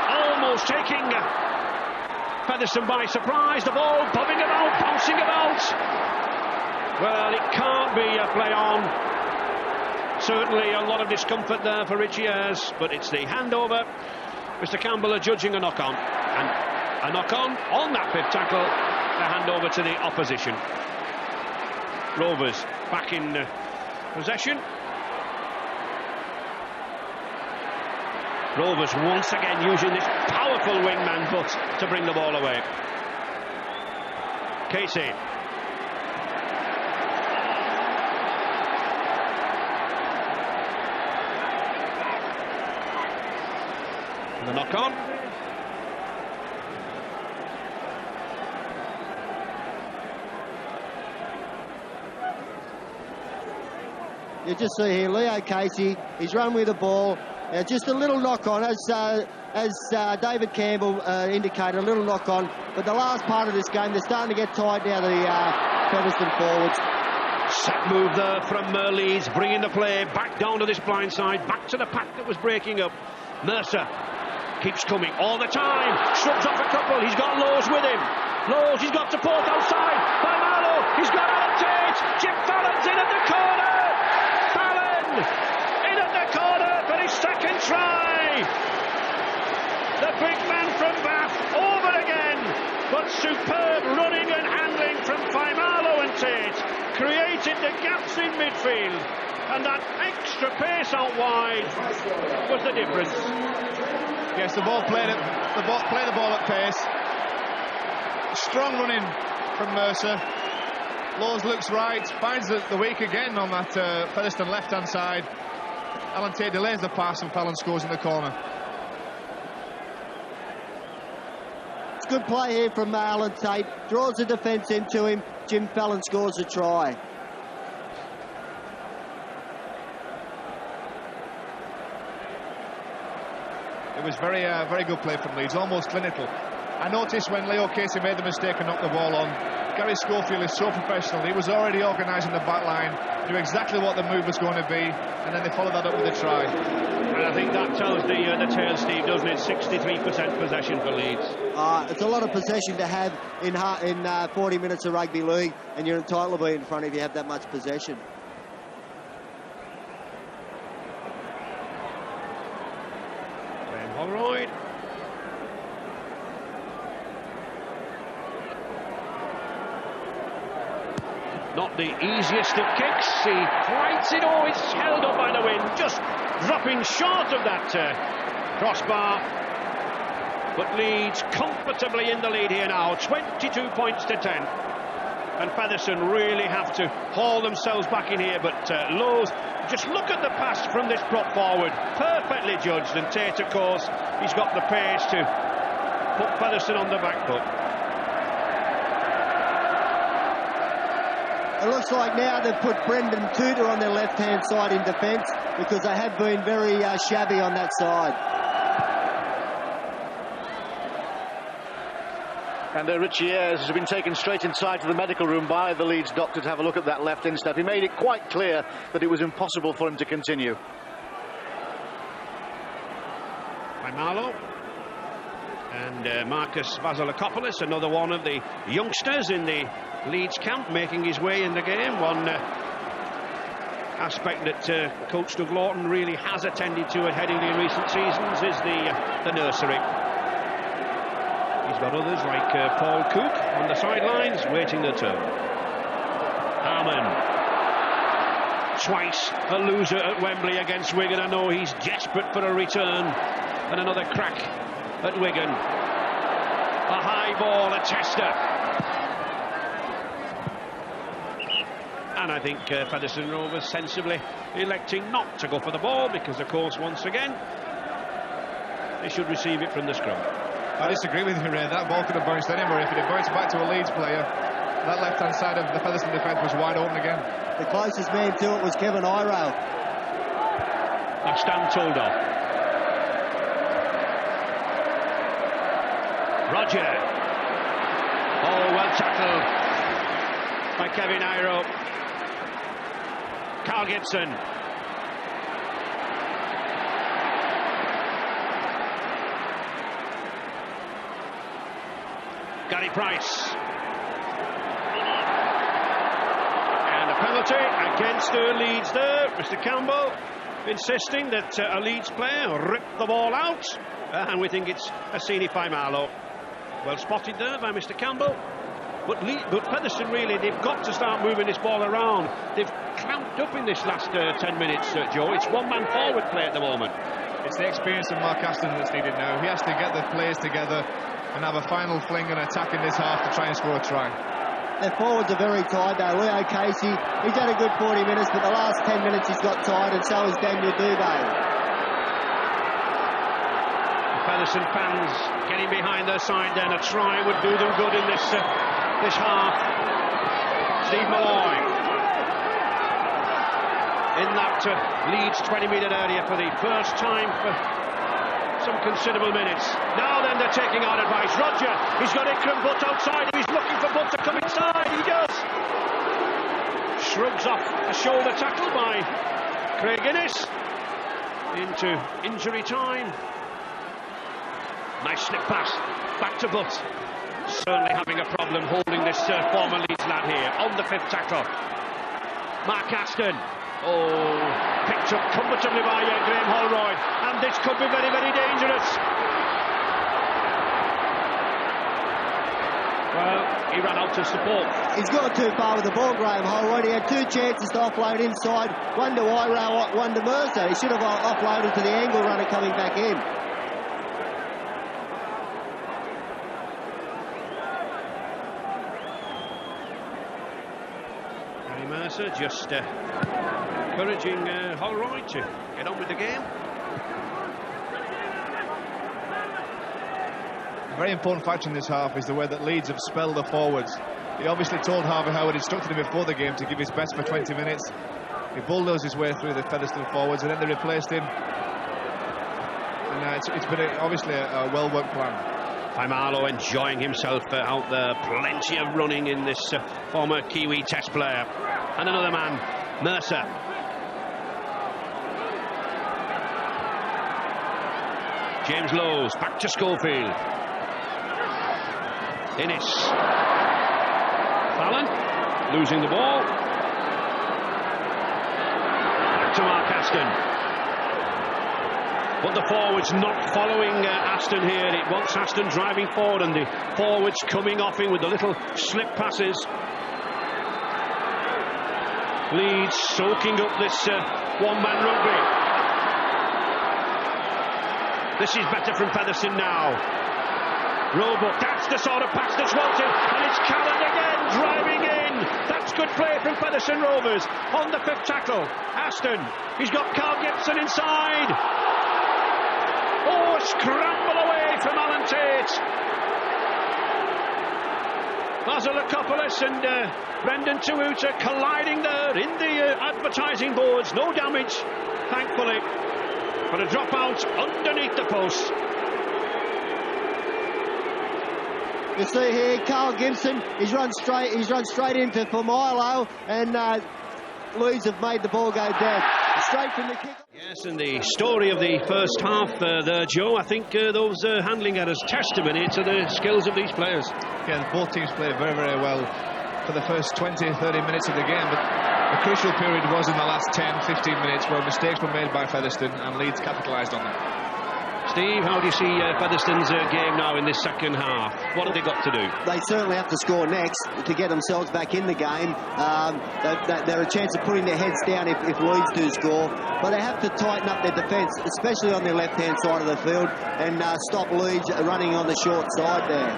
almost taking Featherstone by surprise. The ball bobbing about, bouncing about. Well, it can't be a play on. Certainly a lot of discomfort there for Richie Ayres, but it's the handover. Mr. Campbell are judging a knock-on. And a knock-on that fifth tackle, the handover to the opposition. Rovers back in possession. Rovers once again using this powerful wingman foot to bring the ball away. Casey. The knock on. You just see here, Leo Casey, he's run with the ball. Just a little knock-on, as David Campbell indicated, a little knock-on. But the last part of this game, they're starting to get tired now, the Featherstone forwards. Set move there from Leeds, bringing the play back down to this blind side, back to the pack that was breaking up. Mercer keeps coming all the time, shrubs off a couple, he's got Lowe's with him. Lowe's, he's got to Porth outside, by Marlow, he's got Alan Tate, Jim Fallon's in at the corner. Fallon in at the corner for his second try. The big man from Bath over again, but superb running and handling from Marlow and Tate created the gaps in midfield, and that extra pace out wide was the difference. Yes, the ball played the ball at pace. Strong running from Mercer. Laws looks right, finds the weak again on that Featherstone left-hand side. Alan Tate delays the pass and Fallon scores in the corner. It's good play here from Alan Tate. Draws the defence into him. Jim Fallon scores a try. It was very good play from Leeds, almost clinical. I noticed when Leo Casey made the mistake and knocked the ball on, Gary Schofield is so professional. He was already organising the back line, knew exactly what the move was going to be, and then they followed that up with a try. And I think that tells the tale, Steve, doesn't it? 63% possession for Leeds. It's a lot of possession to have in 40 minutes of rugby league, and you're entitled to be in front if you have that much possession. Graham Holroyd. Not the easiest of kicks. He fights it. Oh, it's held up by the wind. Just dropping short of that crossbar. But Leeds comfortably in the lead here now. 22 points to 10. And Featherstone really have to haul themselves back in here. But Lowe's, just look at the pass from this prop forward. Perfectly judged. And Tate, of course, he's got the pace to put Featherstone on the back foot. It looks like now they've put Brendan Tudor on their left-hand side in defence because they have been very shabby on that side. And Richie Ayres has been taken straight inside to the medical room by the Leeds doctor to have a look at that left instep. He made it quite clear that it was impossible for him to continue. By Marlowe. And Marcus Vasilakopoulos, another one of the youngsters in the Leeds camp, making his way in the game. One aspect that Coach Doug Lawton really has attended to at Headingley in recent seasons is the nursery. He's got others like Paul Cook on the sidelines waiting their turn. Harmon, twice a loser at Wembley against Wigan. I know he's desperate for a return and another crack at Wigan. A high ball, a tester. And I think Featherstone Rovers sensibly electing not to go for the ball because, of course, once again, they should receive it from the scrum. I disagree with you, Ray. That ball could have bounced anywhere. If it had bounced back to a Leeds player, that left-hand side of the Featherstone defence was wide open again. The closest man to it was Kevin Irail. Now Stan Toldoff. Roger. Oh, well tackled by Kevin Iro. Carl Gibson. Gary Price. And a penalty against Leeds there. Mr. Campbell insisting that a Leeds player ripped the ball out. And we think it's a scenic by Marlowe. Well spotted there by Mr. Campbell. But Featherstone, really, they've got to start moving this ball around. They've clamped up in this last 10 minutes, Joe. It's one-man forward play at the moment. It's the experience of Mark Aston that's needed now. He has to get the players together and have a final fling and attack in this half to try and score a try. Their forwards are very tired though. Leo Casey, he's had a good 40 minutes, but the last 10 minutes he's got tired, and so has Daniel Duvay. Featherstone fans getting behind their side then. A try would do them good in this half. Steve Malloy in that Leeds 20-metre area for the first time for some considerable minutes. Now then they're taking our advice. Roger, he's got Ikram Butt outside him. He's looking for Butt to come inside. He does. Shrugs off a shoulder tackle by Craig Innes into injury time. Nice slip pass back to Butt. Certainly having a problem holding this former Leeds lad here on the fifth tackle. Mark Aston. Oh, picked up comfortably by Graham Holroyd, and this could be very, very dangerous. Well, he ran out to support. He's gone too far with the ball, Graham Holroyd. He had two chances to offload inside, one to Irail, one to Mercer. He should have offloaded to the angle runner coming back in. Mercer just encouraging Holroyd to get on with the game. A very important factor in this half is the way that Leeds have spelled the forwards. He obviously told Harvey Howard, instructed him before the game to give his best for 20 minutes. He bulldozed his way through the Featherstone forwards, and then they replaced him. And it's been obviously a well-worked plan. Faimalo enjoying himself out there. Plenty of running in this former Kiwi Test player. And another man, Mercer. James Lowes back to Schofield. Innes. Fallon losing the ball. Back to Mark Aston. But the forwards not following Aston here. It wants Aston driving forward and the forwards coming off him with the little slip passes. Leeds soaking up this one-man rugby. This is better from Featherstone now. Roebuck, that's the sort of pass that's wanted, and it's Callan again driving in. That's good play from Featherstone Rovers on the 5th tackle. Aston, he's got Carl Gibson inside. Oh, scramble away from Alan Tate. Vasilakopoulos and Brendan Tuuta colliding there in the advertising boards. No damage, thankfully, but a dropout underneath the post. You see here, Carl Gibson, he's run straight into for Milo, and Leeds have made the ball go dead. Straight from the kick. Yes, and the story of the first half there, Joe, I think those handling errors testimony to the skills of these players. Yeah, both teams played very, very well for the first 20, 30 minutes of the game, but the crucial period was in the last 10, 15 minutes where mistakes were made by Featherstone and Leeds capitalised on them. Steve, how do you see Featherstone's game now in this second half? What have they got to do? They certainly have to score next to get themselves back in the game. They're a chance of putting their heads down if Leeds do score, but they have to tighten up their defence, especially on their left-hand side of the field, and stop Leeds running on the short side there.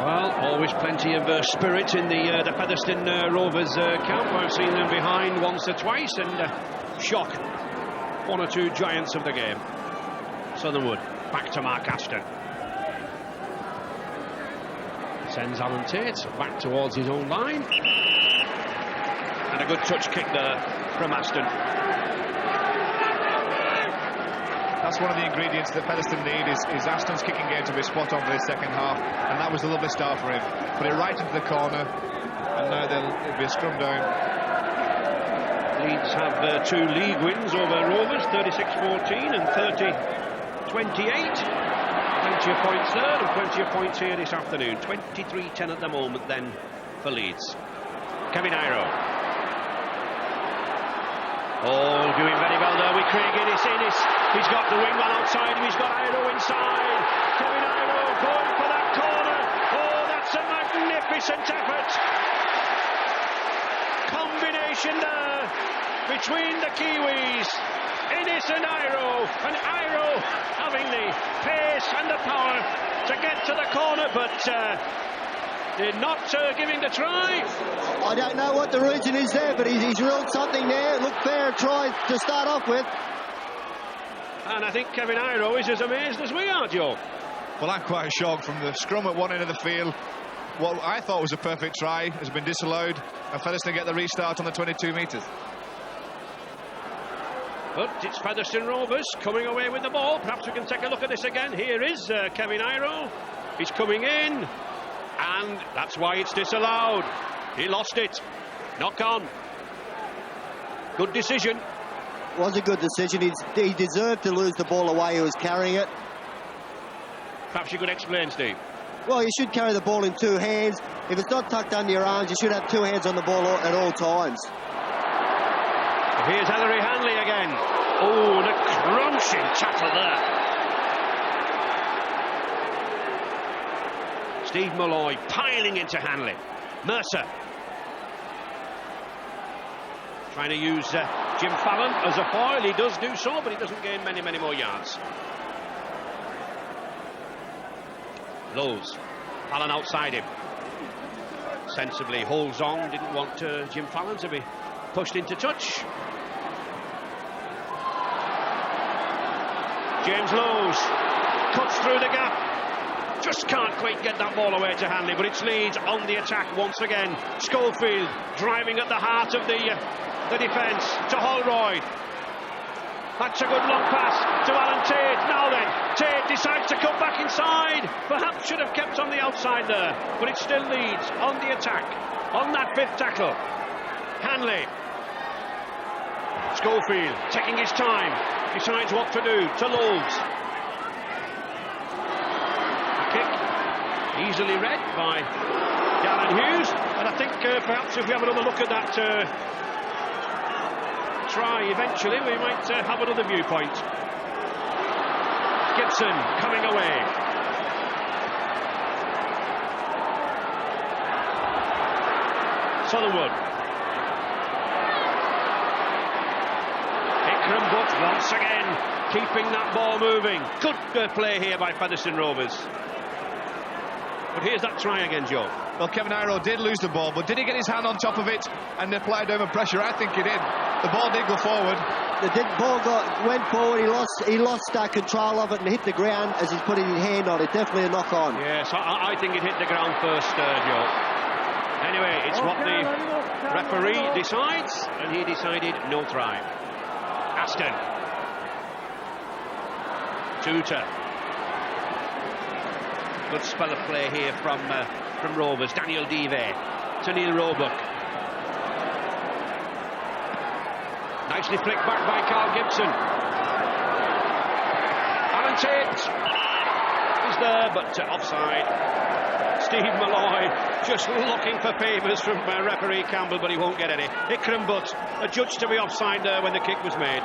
Well, always plenty of spirit in the Featherstone Rovers camp. I've seen them behind once or twice and shock one or two giants of the game. Southernwood back to Mark Ashton. Sends Alan Tate back towards his own line. And a good touch kick there from Ashton. That's one of the ingredients that Featherstone need is Ashton's kicking game to be spot on for this second half, and that was a lovely start for him. Put it right into the corner, and now it'll be a scrum down. Leeds have 2 league wins over Rovers, 36-14 and 30-28. Plenty of points there and plenty of points here this afternoon. 23-10 at the moment then for Leeds. Kevin Iro. Oh, doing very well there with Craig Innes. He's got the wingman outside him, he's got Iro inside. Kevin Iro going for that corner. Oh, that's a magnificent effort. Combination there between the Kiwis, Innes and Iro having the pace and the power to get to the corner, but they're not giving the try. I don't know what the reason is there, but he's ruled something there. Looked fair try to start off with. And I think Kevin Iro is as amazed as we are, Joe. Well, I'm quite shocked. From the scrum at one end of the field, what I thought was a perfect try has been disallowed, and Featherstone get the restart on the 22 metres. But it's Featherstone Rovers coming away with the ball. Perhaps we can take a look at this again. Here is Kevin Iro. He's coming in, and that's why it's disallowed. He lost it. Knock on. Good decision. Was a good decision. He deserved to lose the ball away. He was carrying it. Perhaps you could explain, Steve. Well, you should carry the ball in 2 hands. If it's not tucked under your arms, you should have 2 hands on the ball at all times. Here's Ellery Hanley again. Oh, the crunching tackle there. Steve Malloy piling into Hanley. Mercer trying to use Jim Fallon as a foil. He does do so, but he doesn't gain many more yards. Lowes, Fallon outside him. Sensibly holds on, didn't want Jim Fallon to be pushed into touch. James Lowes cuts through the gap. Just can't quite get that ball away to Hanley, but it's Leeds on the attack once again. Schofield driving at the heart of the defence to Holroyd. That's a good long pass to Alan Tate. Now then, Tate decides to come back inside. Perhaps should have kept on the outside there, but it still Leeds on the attack. On that 5th tackle, Hanley. Schofield taking his time, decides what to do to Loads. A kick easily read by Darren Hughes, and I think perhaps if we have another look at that try eventually, we might have another viewpoint. Gibson coming away. Sutherwood. Ikram Butt once again keeping that ball moving. Good play here by Featherstone Rovers. But here's that try again, Joe. Well, Kevin Iro did lose the ball, but did he get his hand on top of it and apply downward pressure? I think he did. The ball did go forward. Went forward. He lost control of it and hit the ground as he's putting his hand on it. Definitely a knock on. Yes, I think it hit the ground first, Joe. Anyway, it's what the referee decides, and he decided no try. Aston. Tutor. Good spell of play here from Rovers. Daniel Devey to Neil Roebuck. Nicely flicked back by Carl Gibson. Alan Tate is there, but offside. Steve Malloy just looking for favours from referee Campbell, but he won't get any. Ikram Butt adjudged to be offside there when the kick was made.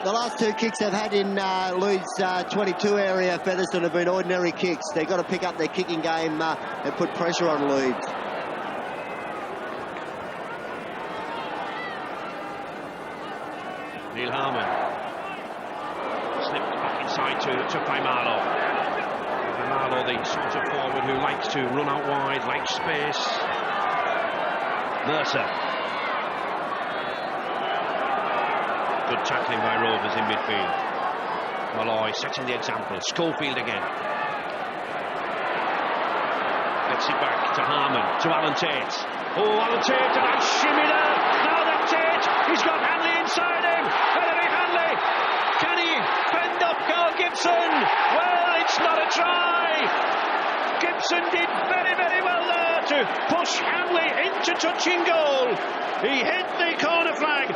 The last 2 kicks they've had in Leeds 22 area, Featherstone, have been ordinary kicks. They've got to pick up their kicking game and put pressure on Leeds. Neil Harmon slipped back inside to Faimalo. Faimalo, the sort of forward who likes to run out wide, likes space. Mercer. Good tackling by Rovers in midfield. Malloy setting the example. Schofield again. Gets it back to Harmon, to Alan Tate. Oh, Alan Tate, and nice shimmy there. Now then Tate, he's got Hanley inside him. Valerie Hanley. Can he fend up Carl Gibson? Well, it's not a try. Gibson did very, very well there to push Hanley into touching goal. He hit the corner flag.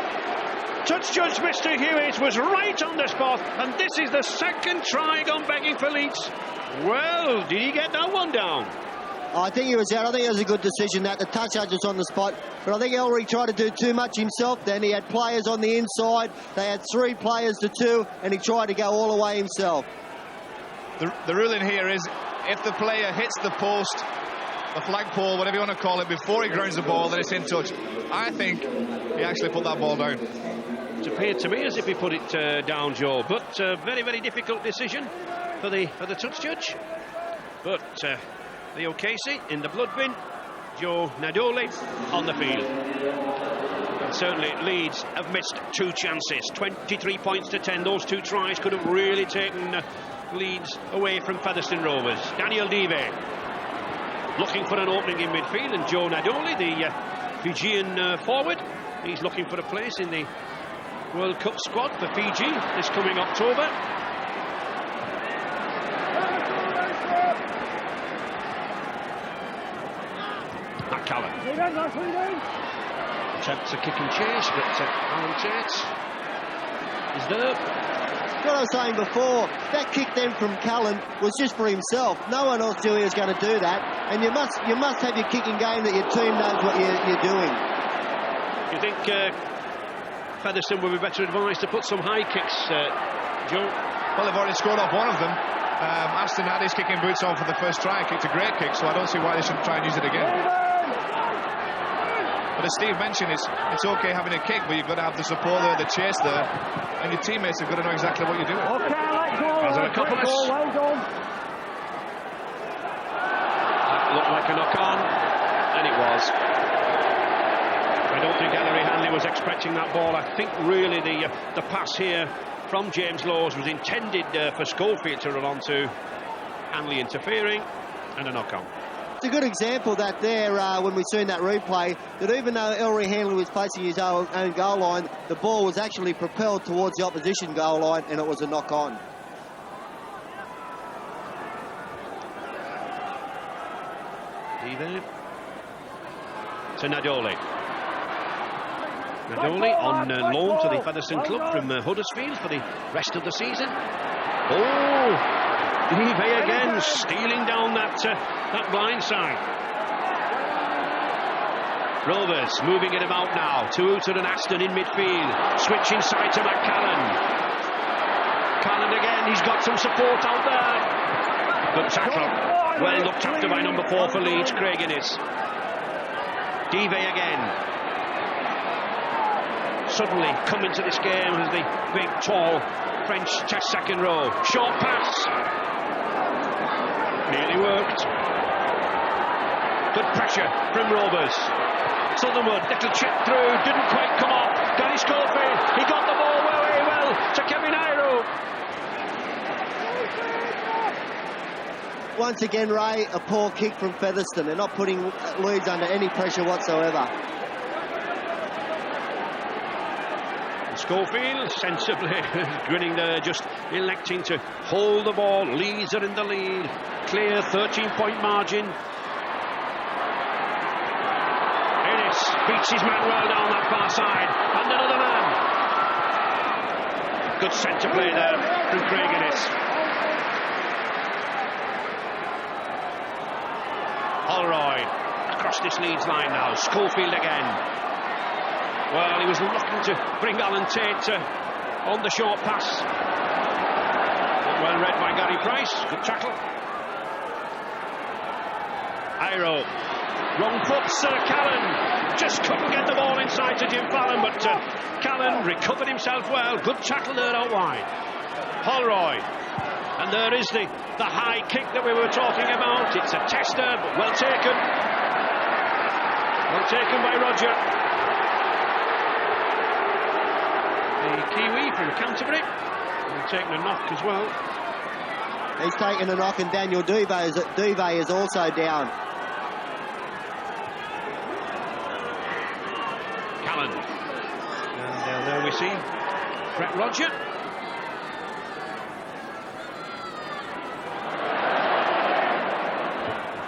Touch judge Mr. Hewitt was right on the spot, and this is the 2nd try gone begging for Leeds. Well, did he get that one down? I think he was out. I think it was a good decision that the touch judge was on the spot, but I think Ellery tried to do too much himself. Then he had players on the inside. They had 3 players to 2, and he tried to go all the way himself. The ruling here is if the player hits the post, the flagpole, whatever you want to call it, before he grounds the ball, then it's in touch. I think he actually put that ball down. It appeared to me as if he put it down, Joe, but very, very difficult decision for the touch judge. But Leo Casey in the blood bin, Joe Nadoli on the field. And certainly Leeds have missed 2 chances, 23 points to 10. Those 2 tries could have really taken Leeds away from Featherstone Rovers. Daniel Devey looking for an opening in midfield, and Joe Nadoli, the Fijian forward, he's looking for a place in the World Cup squad for Fiji this coming October. McCallum attempts a kick and chase, but Alan Tate is there. What I was saying before, that kick then from Cullen was just for himself. No one else knew he was going to do that, and you must have your kicking game that your team knows what you're doing. You think Featherstone would be better advised to put some high kicks, Joe? Well, they've already scored off one of them. Aston had his kicking boots on for the first try, kicked a great kick, so I don't see why they shouldn't try and use it again. But as Steve mentioned, it's okay having a kick, but you've got to have the support there, the chase there, and your teammates have got to know exactly what you're doing. As a couple of well done. That looked like a knock-on, and it was. I don't think Ellery Hanley was expecting that ball. I think really the pass here from James Lawes was intended for Schofield to run onto. Hanley interfering, and a knock-on. It's a good example that there, when we've seen that replay, that even though Ellery Hanley was facing his own goal line, the ball was actually propelled towards the opposition goal line, and it was a knock-on. Either to Nadoli. Nadoli on loan to the Featherstone club from Huddersfield for the rest of the season. Oh, Dive again, stealing down that blind side. Rovers moving it about now. Tuuta and Aston in midfield. Switch inside to McCallan. Callan again, he's got some support out there. Good tackle. Well looked after by number 4 for Leeds, Craig Innes. Dive again. Suddenly come into this game as the big, tall French chest second row. Short pass. Nearly worked. Good pressure from Rovers. Southernwood, little chip through, didn't quite come off. Gary Schofield, he got the ball very well to Kevin Iro. Once again, Ray, a poor kick from Featherstone. They're not putting Leeds under any pressure whatsoever. Schofield sensibly grinning there, just electing to hold the ball. Leeds are in the lead. Clear 13-point margin. Innes beats his man well down that far side. And another man. Good centre play there from Craig Innes. Holroyd across this Leeds line now. Schofield again. Well, he was looking to bring Alan Tate on the short pass. Well read by Gary Price. Good tackle. Iro. Wrong foot, Sir Callan. Just couldn't get the ball inside to Jim Fallon, but Callan recovered himself well. Good tackle there out wide. Holroyd. And there is the high kick that we were talking about. It's a tester, but well taken. Well taken by Roger. The Kiwi from Canterbury. He's taken a knock as well. He's taken a knock, and Daniel Duvet is also down. Callan. And there we see Brett Roger.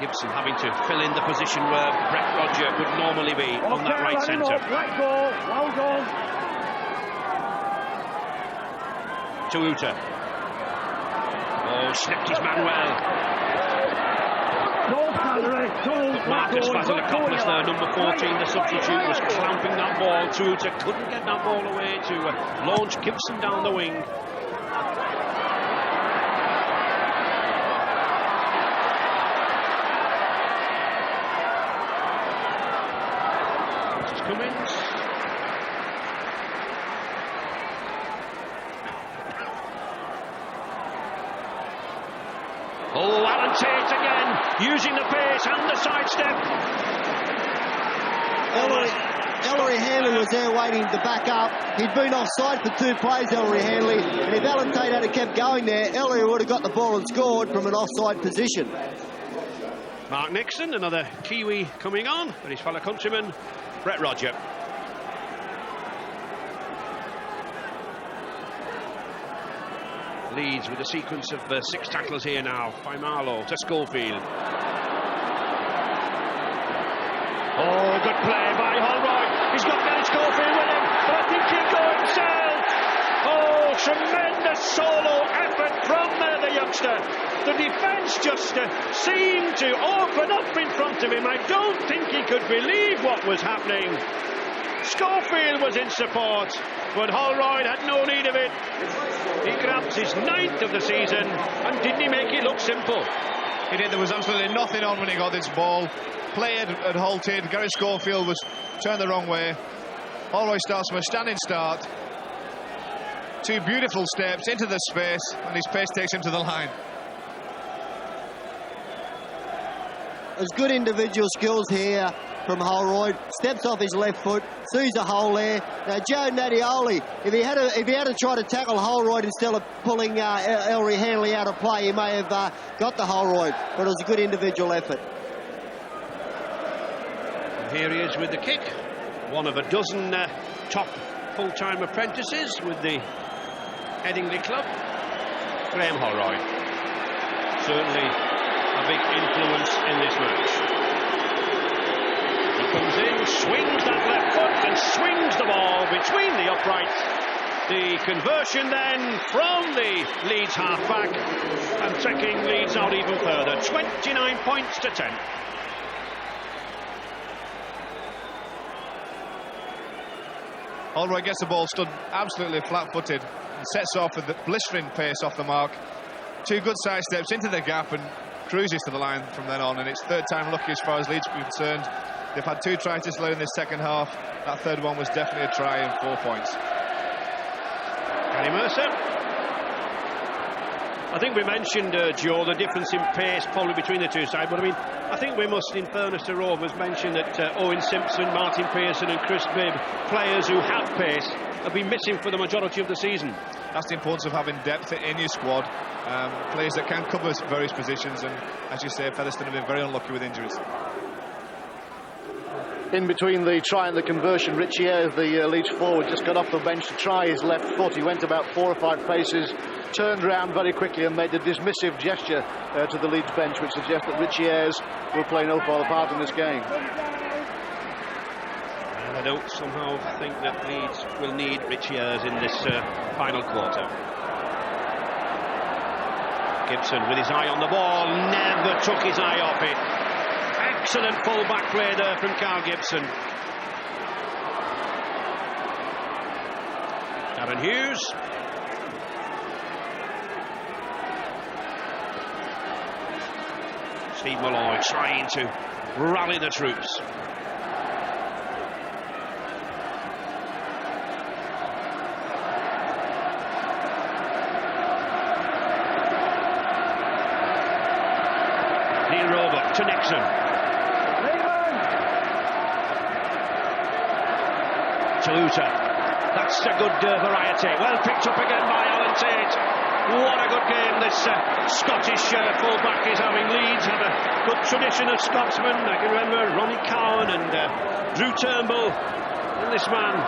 Gibson having to fill in the position where Brett Roger would normally be on that right centre. Well done. Tuuta. Oh, slipped his man well. Marcus Vasilakopoulos there, number 14, the substitute, was clamping that ball. Tuuta couldn't get that ball away to launch Gibson down the wing. This is Cummins. Oh, Alan Tate again, using the pace and the sidestep. Ellery Hanley was there waiting to back up. He'd been offside for 2 plays, Ellery Hanley, and if Alan Tate had kept going there, Ellery would have got the ball and scored from an offside position. Mark Nixon, another Kiwi coming on, and his fellow countryman, Brett Roger. Leeds with a sequence of 6 tackles here now. Faimalo to Schofield. Oh, good play by Holroyd. He's got Gary Schofield with him, but I think he'll go himself. Oh, tremendous solo effort from the youngster. The defence just seemed to open up in front of him. I don't think he could believe what was happening. Schofield was in support, but Holroyd had no need of it. He grabs his 9th of the season, and didn't he make it look simple? He did. There was absolutely nothing on when he got this ball. Play had halted. Gary Schofield was turned the wrong way. Holroyd starts from a standing start. 2 beautiful steps into the space, and his pace takes him to the line. There's good individual skills here from Holroyd. Steps off his left foot, sees a hole there. Now Joe Nadioli, if he had to try to tackle Holroyd instead of pulling Ellery Hanley out of play, he may have got the Holroyd, but it was a good individual effort. Here he is with the kick. One of a dozen top full-time apprentices with the Headingley club. Graham Holroyd. Certainly a big influence in this match. He comes in, swings that left foot and swings the ball between the uprights. The conversion then from the Leeds half-back and taking Leeds out even further. 29 points to 10. Holroyd gets the ball, stood absolutely flat-footed and sets off with the blistering pace off the mark. 2 good side steps into the gap and cruises to the line from then on, and it's third time lucky as far as Leeds are concerned. They've had 2 tries to slay in this second half. That third one was definitely a try and 4 points. Gary Mercer. I think we mentioned, Joe, the difference in pace probably between the two sides, but I mean, I think we must, in fairness to Rovers, mention that Owen Simpson, Martin Pearson and Chris Bibb, players who have pace, have been missing for the majority of the season. That's the importance of having depth in your squad, players that can cover various positions, and as you say, Featherstone have been very unlucky with injuries. In between the try and the conversion, Richie Ayres, the Leeds forward, just got off the bench to try his left foot. He went about 4 or 5 paces, turned around very quickly and made a dismissive gesture to the Leeds bench, which suggests that Richie Ayres will play no further part in this game. And I don't somehow think that Leeds will need Richie Ayres in this final quarter. Gibson with his eye on the ball, never took his eye off it. Excellent full-back play there from Carl Gibson. Aaron Hughes. Steve Malloy trying to rally the troops. Neil Roebuck to Nixon. Taluta. That's a good variety. Well picked up again by Alan Tate. What a good game this Scottish full-back is having. Leeds have a good tradition of Scotsmen. I can remember Ronnie Cowan and Drew Turnbull. And this man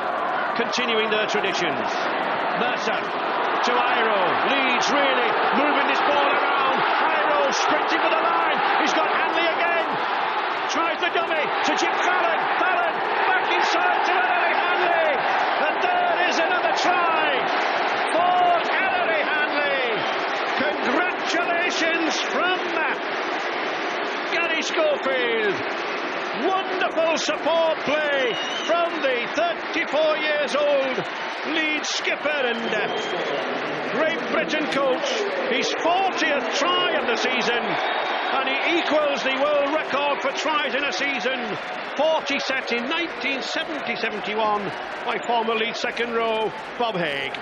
continuing their traditions. Mercer to Iro. Leeds really moving this ball around. Iro sprinting for the line. He's got Hanley again. Tries the dummy to Jim Fallon. Fallon back inside to Ellery Hanley. And there is another try for Ellery Hanley. Congratulations from Gary Schofield. Wonderful support play from the 34 years old Leeds skipper and Great Britain coach. His 40th try of the season, and he equals the world record for tries in a season. 40 set in 1970-71 by former Leeds second row Bob Haig.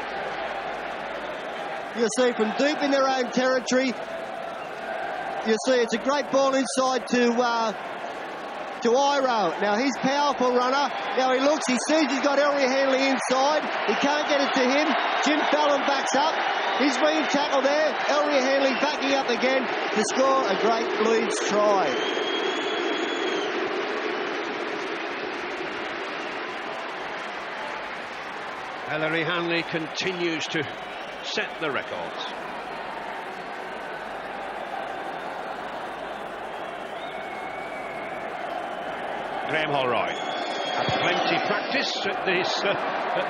You see from deep in their own territory, you see it's a great ball inside to Iro. Now he's a powerful runner. Now he looks, he sees he's got Ellery Hanley inside. He can't get it to him. Jim Fallon backs up. He's being tackled there. Ellery Hanley backing up again to score a great Leeds try. Ellery Hanley continues to set the records. Graham Holroyd had plenty of practice at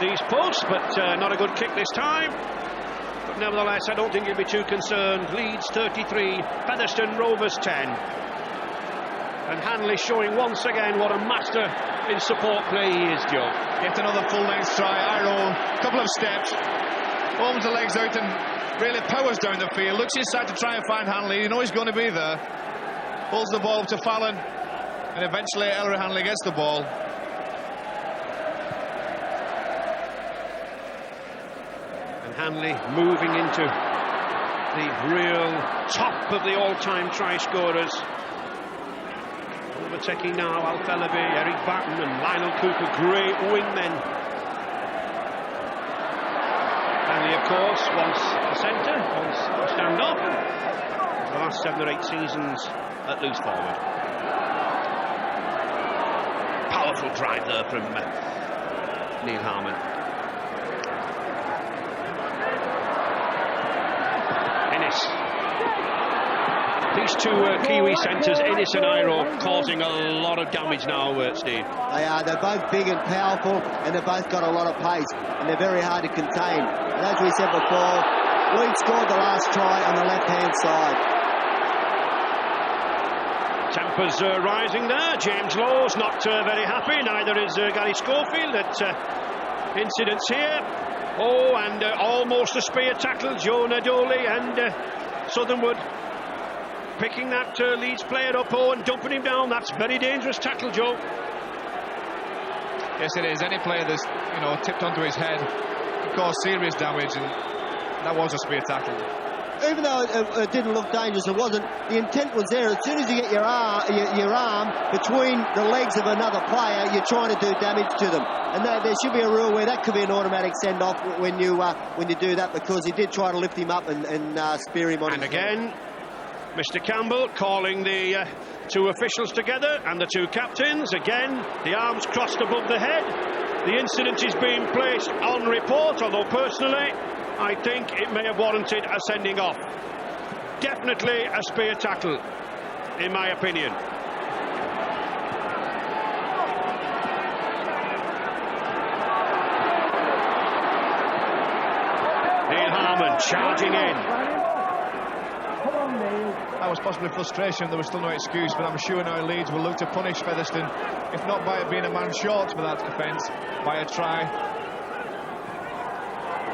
these posts, but not a good kick this time. But nevertheless, I don't think he'll be too concerned. Leeds 33, Featherstone Rovers 10. And Hanley showing once again what a master in support play he is, Joe. Yet another full-length try. Iro, couple of steps, opens the legs out and really powers down the field. Looks inside to try and find Hanley. You know he's going to be there. Pulls the ball up to Fallon. And eventually Ellery Hanley gets the ball. And Hanley moving into the real top of the all-time try scorers. Overtaking now Al Fellaby, Eric Batten and Lionel Cooper, great wingmen. Hanley, of course, once a centre, once a stand-off. The last 7 or 8 seasons at loose forward. powerful drive there from Neil Harmon. Innes. These two Kiwi centres, Innes and Iro, causing a lot of damage now, Steve. They are. They're both big and powerful, and they've both got a lot of pace, and they're very hard to contain. And as we said before, Leeds scored the last try on the left-hand side. Tempers rising there. James Law's not very happy, neither is Gary Schofield at incidents here. Oh, and almost a spear tackle, Joe Nadoli and Southernwood picking that Leeds player up, and dumping him down. That's very dangerous tackle, Joe. Yes, it is. Any player that's, tipped onto his head could cause serious damage, and that was a spear tackle. Even though it didn't look dangerous, it wasn't. The intent was there. As soon as you get your arm between the legs of another player, you're trying to do damage to them. And there should be a rule where that could be an automatic send-off when you do that, because he did try to lift him up and spear him on. And again, Mr. Campbell calling the two officials together and the two captains. Again, the arms crossed above the head. The incident is being placed on report, although personally I think it may have warranted a sending off. Definitely a spear tackle, in my opinion. Neil Harmon charging in. That was possibly frustration. There was still no excuse, but I'm sure now Leeds will look to punish Featherstone, if not by being a man short for that offence, by a try.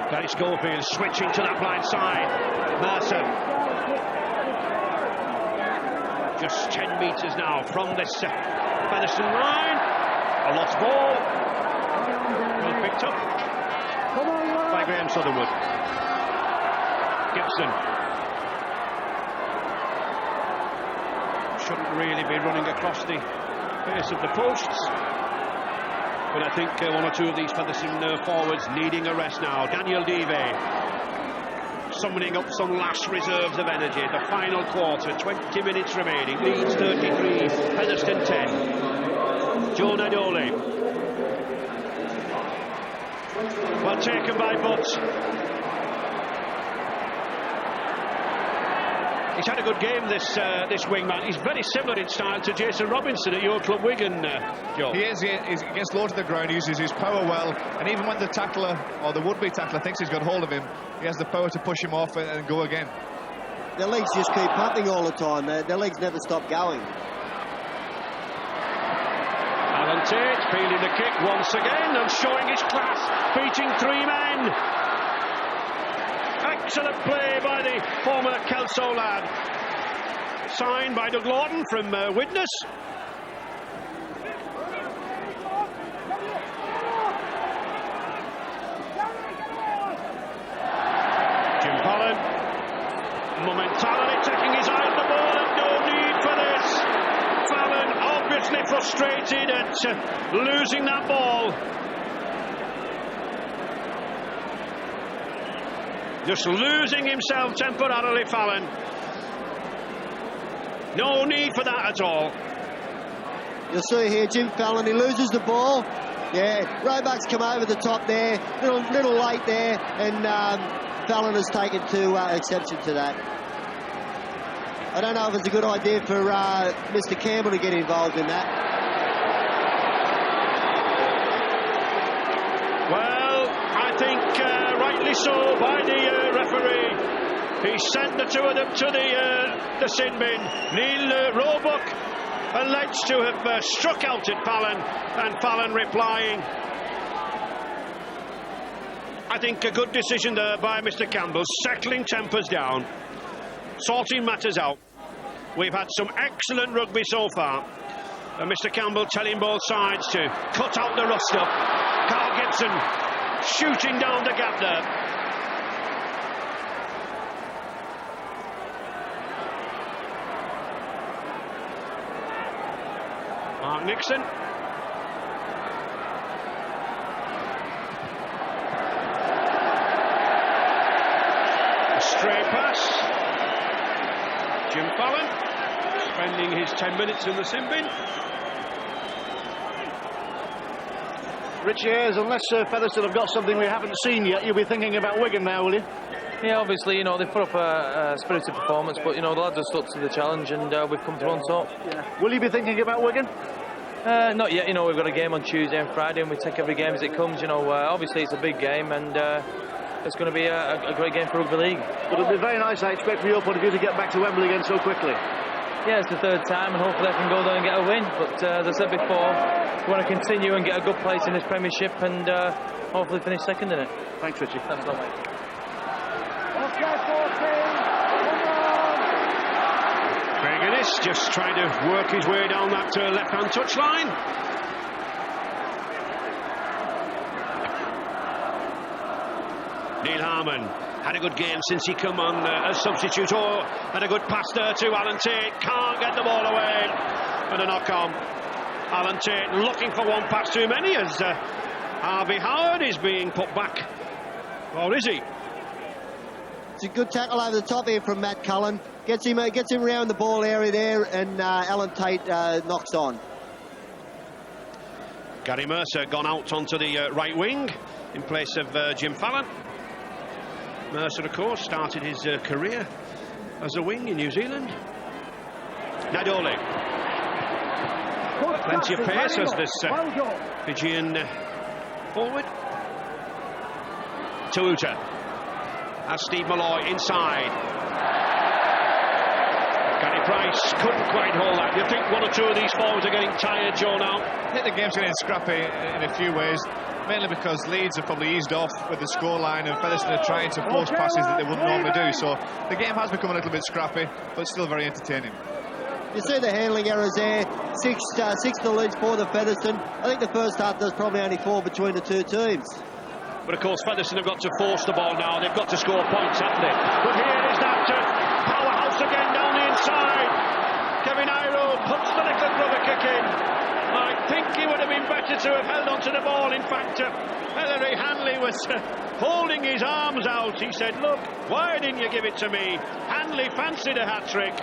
Gary Schofield switching to that blind side. Mercer. Just 10 metres now from this Featherstone line. A lost ball. Well picked up by Graham Southernwood. Gibson. Shouldn't really be running across the face of the posts. But I think one or two of these Featherstone forwards needing a rest now. Daniel Devey summoning up some last reserves of energy. The final quarter, 20 minutes remaining. Leeds 33, Featherstone 10. Joe Nadoli. Well taken by Butts. He's had a good game, this wingman. He's very similar in style to Jason Robinson at your club, Wigan, Joe. He is. He gets low to the ground, uses his power well, and even when the tackler, or the would-be tackler, thinks he's got hold of him, he has the power to push him off and go again. Their legs just keep pumping all the time. Their legs never stop going. Alan Tate feeling the kick once again and showing his class, beating three men. Excellent play by the former Kelso lad. Signed by Doug Lawton from Widnes. Jim Fallon momentarily taking his eye off the ball, and no need for this. Fallon obviously frustrated at losing that ball. Just losing himself temporarily, Fallon. No need for that at all. You'll see here, Jim Fallon, he loses the ball. Yeah, Roebuck's come over the top there, little late there, and Fallon has taken exception to that. I don't know if it's a good idea for Mr. Campbell to get involved in that. Well, I think rightly so by the referee. He sent the two of them to the sin bin. Neil Roebuck alleged to have struck out at Fallon, and Fallon replying. I think a good decision there by Mr. Campbell, settling tempers down, sorting matters out. We've had some excellent rugby so far. Mr. Campbell telling both sides to cut out the rust up. Carl Gibson shooting down the gap there. Mark Nixon. A stray pass. Jim Fallon spending his 10 minutes in the sin bin. Richie Ayres, unless Featherstone have got something we haven't seen yet, you'll be thinking about Wigan now, will you? Yeah, obviously, you know, they've put up a spirited performance, but, you know, the lads have stuck to the challenge and we've come through on top. Yeah. Will you be thinking about Wigan? Not yet, you know, we've got a game on Tuesday and Friday and we take every game as it comes, you know. Obviously, it's a big game and it's going to be a great game for rugby league. But it'll be very nice, I expect, from your point of view, to get back to Wembley again so quickly. Yeah, it's the third time and hopefully I can go there and get a win. But as I said before, we want to continue and get a good place in this Premiership and hopefully finish second in it. Thanks, Richie. Thanks a lot, mate. Craig Innes just trying to work his way down that left-hand touchline. Neil Harmon had a good game since he come on as substitute. Oh, had a good pass there to Alan Tate. Can't get the ball away. And a knock on. Alan Tate looking for one pass too many as Harvey Howard is being put back. Or is he? It's a good tackle over the top here from Matt Cullen. Gets him around the ball area there, and Alan Tate knocks on. Gary Mercer gone out onto the right wing in place of Jim Fallon. Mercer, of course, started his career as a wing in New Zealand. Nadoli. Plenty of pace as this Fijian forward. Tauta. As Steve Malloy inside. Gary Price couldn't quite hold that. You think one or two of these forwards are getting tired, Joe, now? I think the game's getting scrappy in a few ways, mainly because Leeds have probably eased off with the scoreline and Featherstone are trying to force passes that they wouldn't normally do. So the game has become a little bit scrappy, but still very entertaining. You see the handling errors there. Six to Leeds for the Featherstone. I think the first half there's probably only 4 between the two teams. But of course Featherstone have got to force the ball now. They've got to score points, haven't they? But here is that powerhouse again down the inside. Kevin Iro puts the little rubber kick in. I think he would have been better to have held onto the ball. In fact, Ellery Hanley was holding his arms out. He said, look, why didn't you give it to me? Hanley fancied a hat-trick.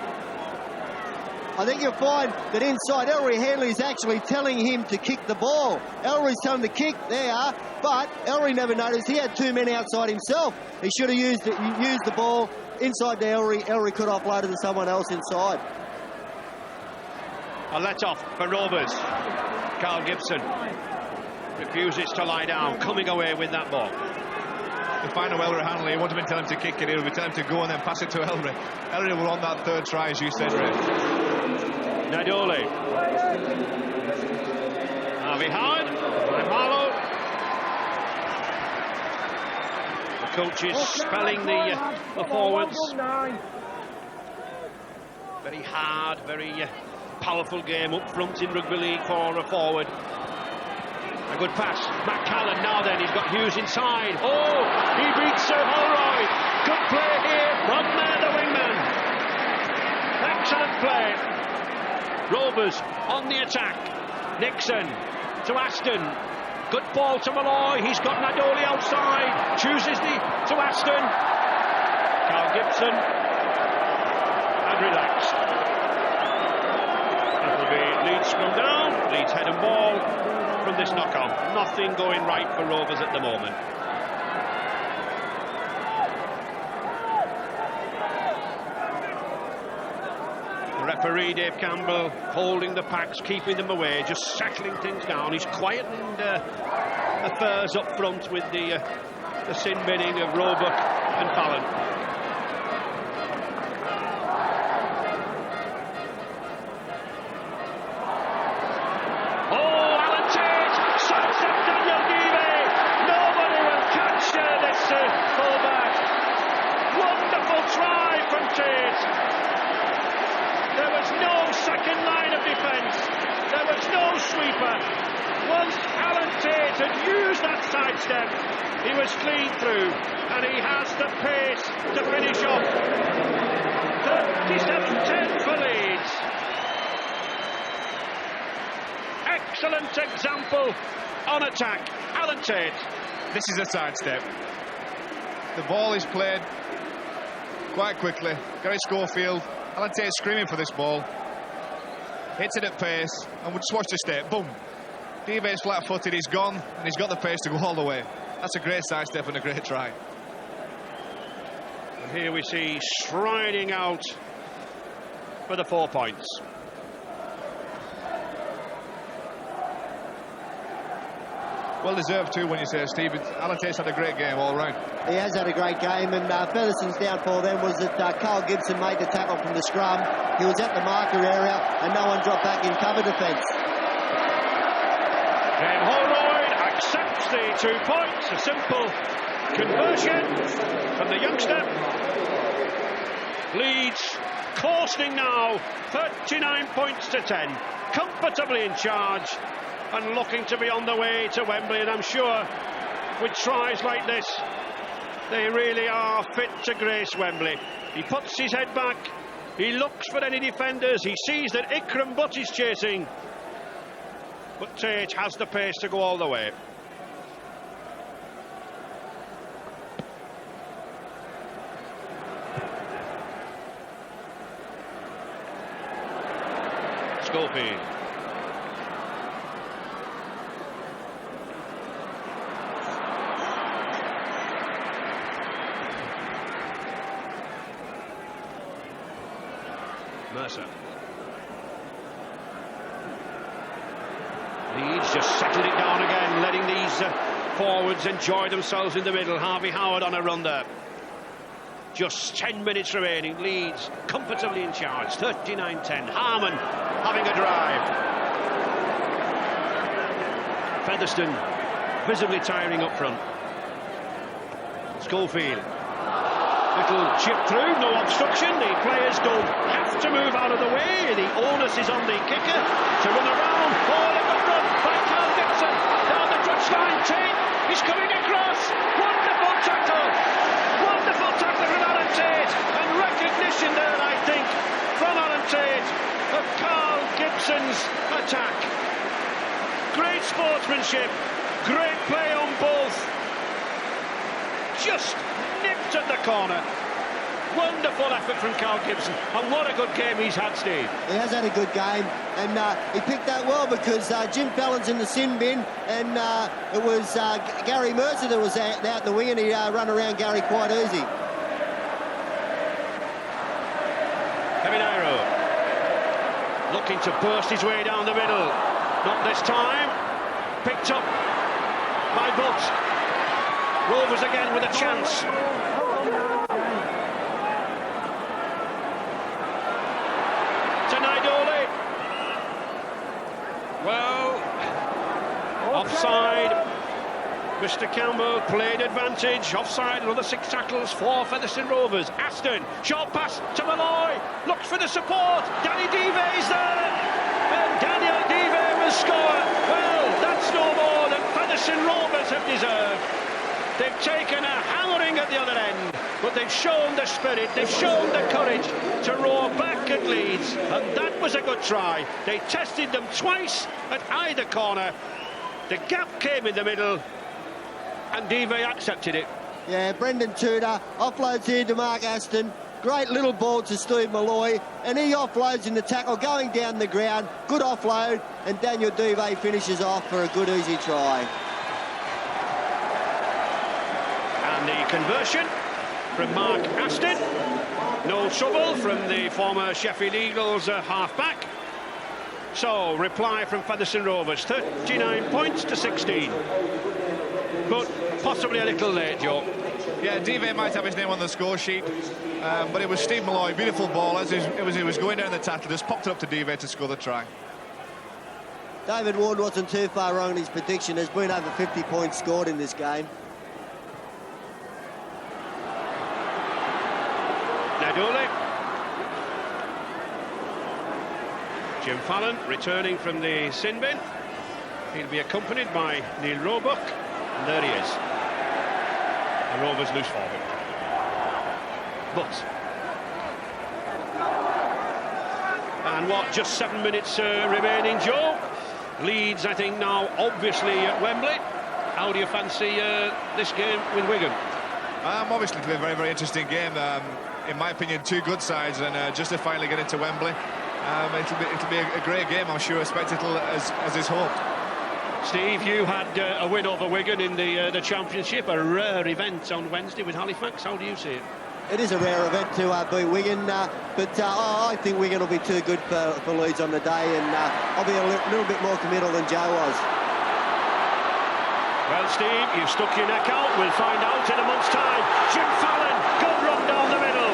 I think you'll find that inside Ellery Hanley's actually telling him to kick the ball. Ellery's telling him to kick, there, but Ellery never noticed he had 2 men outside himself. He should have used the ball inside to Ellery. Ellery could offload it to someone else inside. A let-off for Rovers. Carl Gibson refuses to lie down, coming away with that ball. The final Ellery Hanley, he won't have been telling him to kick it, he'll be telling him to go and then pass it to Ellery. Ellery were on that third try, as you said, Ray. Nadoli. Harvey Howard. Marlow. The coach is spelling the forwards. Very hard, very powerful game up front in rugby league for a forward. A good pass. Matt Callan now then, he's got Hughes inside. Oh, he beats Sir Holroyd. Good play here from the wingman. Excellent play. Rovers on the attack. Nixon to Aston. Good ball to Malloy. He's got Nadoli outside. Chooses to Aston. Carl Gibson. And relaxed. That will be Leeds scrum down. Leeds head and ball. From this knock-on. Nothing going right for Rovers at the moment. The referee, Dave Campbell, holding the packs, keeping them away, just settling things down. He's quietening affairs up front with the sin binning of Roebuck and Fallon. Second line of defence. There was no sweeper. Once Alan Tate had used that sidestep, he was clean through, and he has the pace to finish off. 37-10 for Leeds. Excellent example on attack. Alan Tate. This is a sidestep. The ball is played quite quickly. Gary Schofield, Alan Tate screaming for this ball. Hits it at pace and would just watch the step, boom. Dive's flat-footed, he's gone, and he's got the pace to go all the way. That's a great sidestep and a great try. And here we see striding out for the 4 points. Well deserved too, when you say, Steve. Alan Tate's had a great game all round. He has had a great game, and Featherston's downfall then was that Carl Gibson made the tackle from the scrum. He was at the marker area, and no one dropped back in cover defence. Graham Holroyd accepts the 2 points. A simple conversion from the youngster. Leeds coasting now, 39 points to 10, comfortably in charge and looking to be on the way to Wembley. And I'm sure with tries like this, they really are fit to grace Wembley. He puts his head back, he looks for any defenders, he sees that Ikram Butt is chasing, but Tate has the pace to go all the way. Schofield. Mercer. Leeds just settled it down again, letting these forwards enjoy themselves in the middle. Harvey Howard on a run there. Just 10 minutes remaining. Leeds comfortably in charge, 39-10. Harmon having a drive. Featherstone visibly tiring up front. Schofield. Little chip through, no obstruction. The players don't have to move out of the way. The onus is on the kicker to run around. Oh, a good run by Carl Gibson down the touchline. Tate is coming across. Wonderful tackle. Wonderful tackle from Alan Tate. And recognition there, I think, from Alan Tate of Carl Gibson's attack. Great sportsmanship. Great play on both. Just nipped at the corner. Wonderful effort from Carl Gibson, and what a good game he's had, Steve. He has had a good game, and he picked that well because Jim Fallon's in the sin bin, and it was Gary Mercer that was out the wing, and he run around Gary quite easy. Eminairo looking to burst his way down the middle. Not this time. Picked up by Butt. Rovers again with a chance. To Naidoli. Well, offside. Mr. Campbell played advantage. Offside, another 6 tackles for Featherstone Rovers. Aston, short pass to Malloy. Looks for the support. Danny Dive is there. And Daniel Dive will score. Well, that's no more than Featherstone Rovers have deserved. They've taken a hammering at the other end, but they've shown the spirit, they've shown the courage to roar back at Leeds, and that was a good try. They tested them twice at either corner. The gap came in the middle, and Dive accepted it. Yeah, Brendan Tudor offloads here to Mark Aston. Great little ball to Steve Malloy, and he offloads in the tackle, going down the ground. Good offload, and Daniel Dive finishes off for a good, easy try. And the conversion from Mark Aston. No trouble from the former Sheffield Eagles half-back. So, reply from Featherstone Rovers, 39 points to 16. But possibly a little late, Joe. Yeah, Dive might have his name on the score sheet, but it was Steve Malloy, beautiful ball, as he was going down the tackle, just popped it up to Dive to score the try. David Ward wasn't too far wrong in his prediction. There's been over 50 points scored in this game. Nadoli. Jim Fallon returning from the sin bin. He'll be accompanied by Neil Roebuck, and there he is. The Rovers loose forward. But and what, just 7 minutes remaining, Joe. Leeds, I think, now obviously at Wembley. How do you fancy this game with Wigan? Obviously it'll be a very, very interesting game. In my opinion, 2 good sides, and just to finally get into Wembley, it'll be a great game, I'm sure, a spectacle as is hoped. Steve, you had a win over Wigan in the Championship, a rare event on Wednesday with Halifax. How do you see it? It is a rare event to beat Wigan, but I think Wigan will be too good for Leeds on the day, and I'll be a little bit more committal than Joe was. Well, Steve, you've stuck your neck out. We'll find out in a month's time. Jim Fallon, good run down the middle.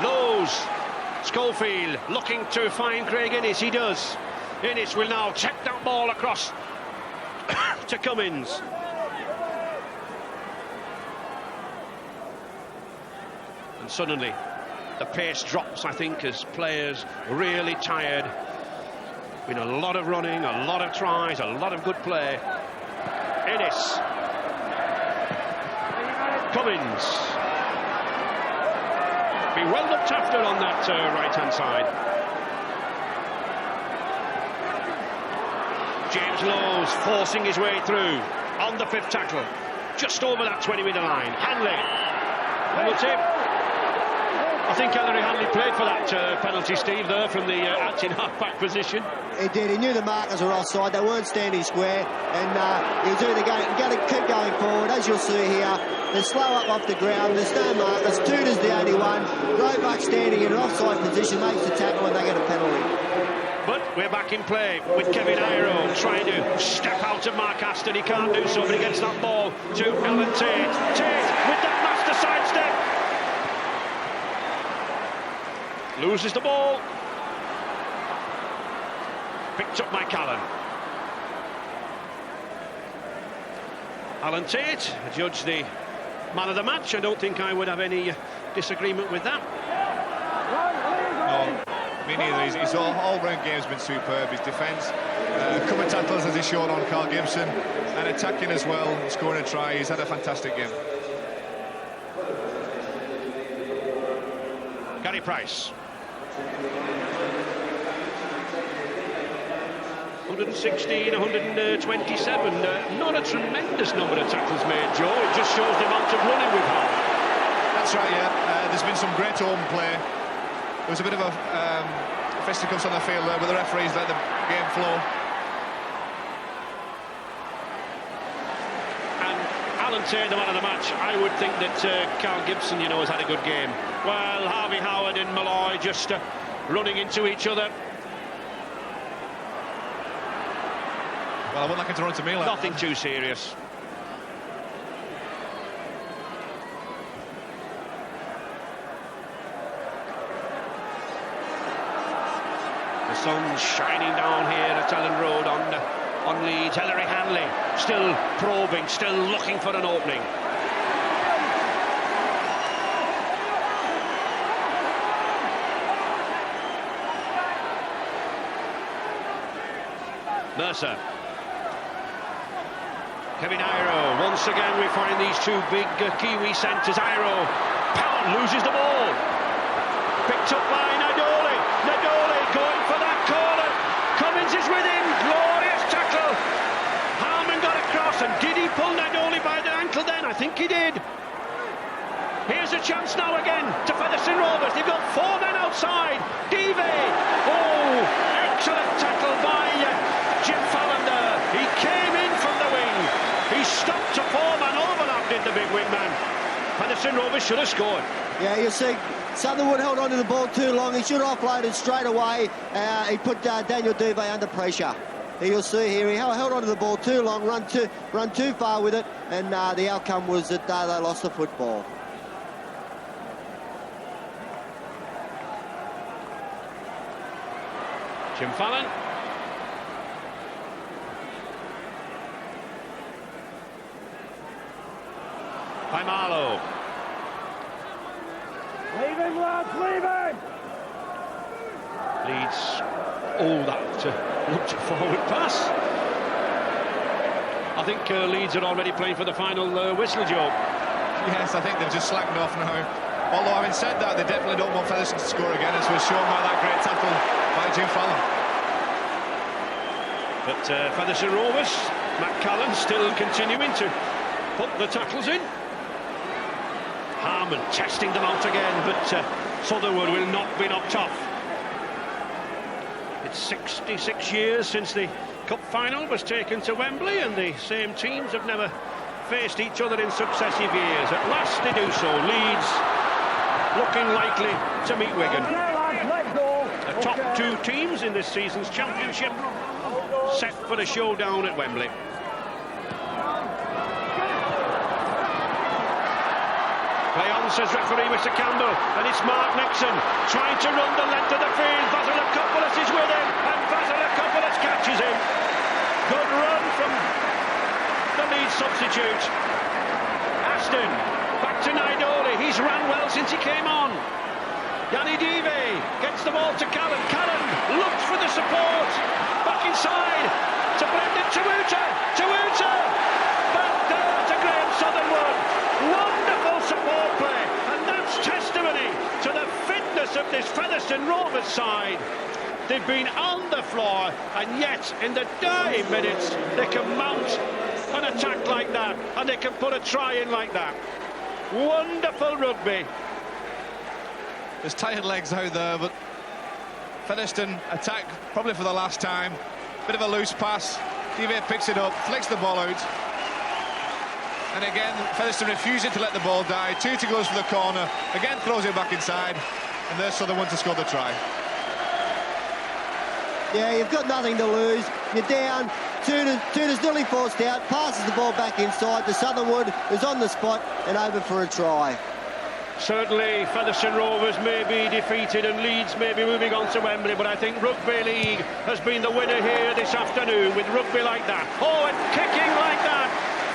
Lowe's, Schofield looking to find Craig Innes. He does. Innes will now check that ball across to Cummins. And suddenly the pace drops, I think, as players really tired. Been a lot of running, a lot of tries, a lot of good play. Innes. Cummins. Be well looked after on that right-hand side. James Lowe's forcing his way through on the 5th tackle. Just over that 20-metre line. Hanley. Penalty. I think Ellery Hanley played for that penalty, Steve, there from the acting half-back position. He did. He knew the markers were offside. They weren't standing square, and he was either going to keep going forward. As you'll see here, they're slow up off the ground. There's no markers. Tudor's the only one. Roebuck standing in an offside position makes the tackle, and they get a penalty. But we're back in play with Kevin Iro trying to step out of Mark Aston. He can't do so, but he gets that ball to Alan Tate. Tate with that master sidestep. Loses the ball. Picked up by Callan. Alan Tate judged the man of the match. I don't think I would have any disagreement with that. No, me neither. His all-round game's been superb. His defence, coming tackles as he showed on Carl Gibson, and attacking as well, scoring a try. He's had a fantastic game. Gary Price. 116, 127. Not a tremendous number of tackles made, Joe. It just shows the amount of running we've had. That's right, yeah. There's been some great home play. There was a bit of a fisticuffs on the field there, but the referees let the game flow. And Alan Tate, the man of the match, I would think that Carl Gibson, has had a good game. Well, Harvey Howard and Malloy just running into each other. Well, I wouldn't like him to run to me like Nothing that. too serious. The sun's shining down here at Ellen Road on Leeds. Ellery Hanley still probing, still looking for an opening. Mercer. Kevin Iro. Once again we find these two big Kiwi centres. Iro loses the ball. Picked up by Nadoli. Nadoli going for that corner. Cummins is with him. Glorious tackle. Harman got across, and did he pull Nadoli by the ankle then? I think he did. Here's a chance now again to Featherstone Rovers. They've got 4 men outside. Dive. Oh, excellent tackle by Jim Fallon there. He came in from the wing. He stopped to form an overlap, did the big wingman. Featherstone Rovers should have scored. Yeah, you see, Sutherwood held on to the ball too long. He should have offloaded straight away. He put Daniel Dive under pressure. You'll see here, he held on to the ball too long, run too far with it, and the outcome was that they lost the football. Jim Fallon. By Marlowe. Leave him, lads, leave him! Leeds. Oh, that looked a forward pass. I think Leeds are already playing for the final whistle, Joe. Yes, I think they've just slacked off now. Although, having said that, they definitely don't want Featherstone to score again, as was shown by that great tackle by Jim Fallon. But Featherstone Rovers, Matt Callan still continuing to put the tackles in. Harman testing them out again, but Sutherwood will not be knocked off. It's 66 years since the cup final was taken to Wembley, and the same teams have never faced each other in successive years. At last they do so. Leeds looking likely to meet Wigan. The top two teams in this season's championship set for a showdown at Wembley. Play on, says referee Mr. Campbell, and it's Mark Nixon trying to run the length of the field. Vasilakopoulos is with him, and Vasilakopoulos catches him. Good run from the Leeds substitute. Aston, back to Naidoli. He's ran well since he came on. Yanni Dive gets the ball to Callan. Callan looks for the support. Back inside to Brendan Tawuta. Tawuta back there to Graham Sutherland. Wonderful support play, and that's testimony to the fitness of this Featherstone Rovers side. They've been on the floor, and yet in the dying minutes they can mount an attack like that, and they can put a try in like that. Wonderful rugby. There's tired legs out there, but Featherstone attack probably for the last time. Bit of a loose pass. Dive picks it up, flicks the ball out. And again, Featherstone refusing to let the ball die. Tuta goes for the corner, again throws it back inside, and there's Sutherland to score the try. Yeah, you've got nothing to lose. You're down. Tuta's nearly forced out, passes the ball back inside to Sutherland, who's on the spot and over for a try. Certainly Featherstone Rovers may be defeated and Leeds may be moving on to Wembley, but I think Rugby League has been the winner here this afternoon with rugby like that. Oh, and kicking like that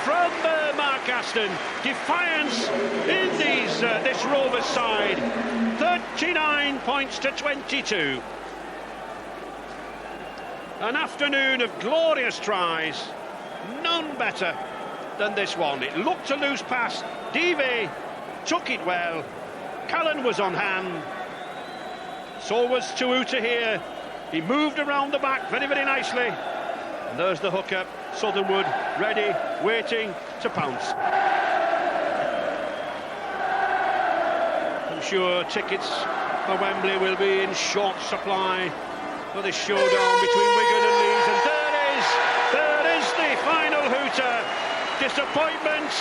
from Mark Aston. Defiance in this Rovers side. 39 points to 22. An afternoon of glorious tries. None better than this one. It looked a loose pass. Dive took it well. Callan was on hand. So was Tawuta here. He moved around the back very, very nicely. And there's the hooker, Sutherland, ready, waiting to pounce. I'm sure tickets for Wembley will be in short supply for this showdown between Wigan and Leeds. And there is the final hooter. Disappointment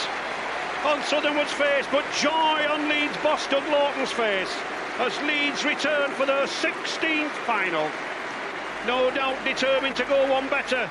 on Sutherland's face, but joy on Leeds' boss Doug Lawton's face as Leeds return for their 16th final. No doubt determined to go one better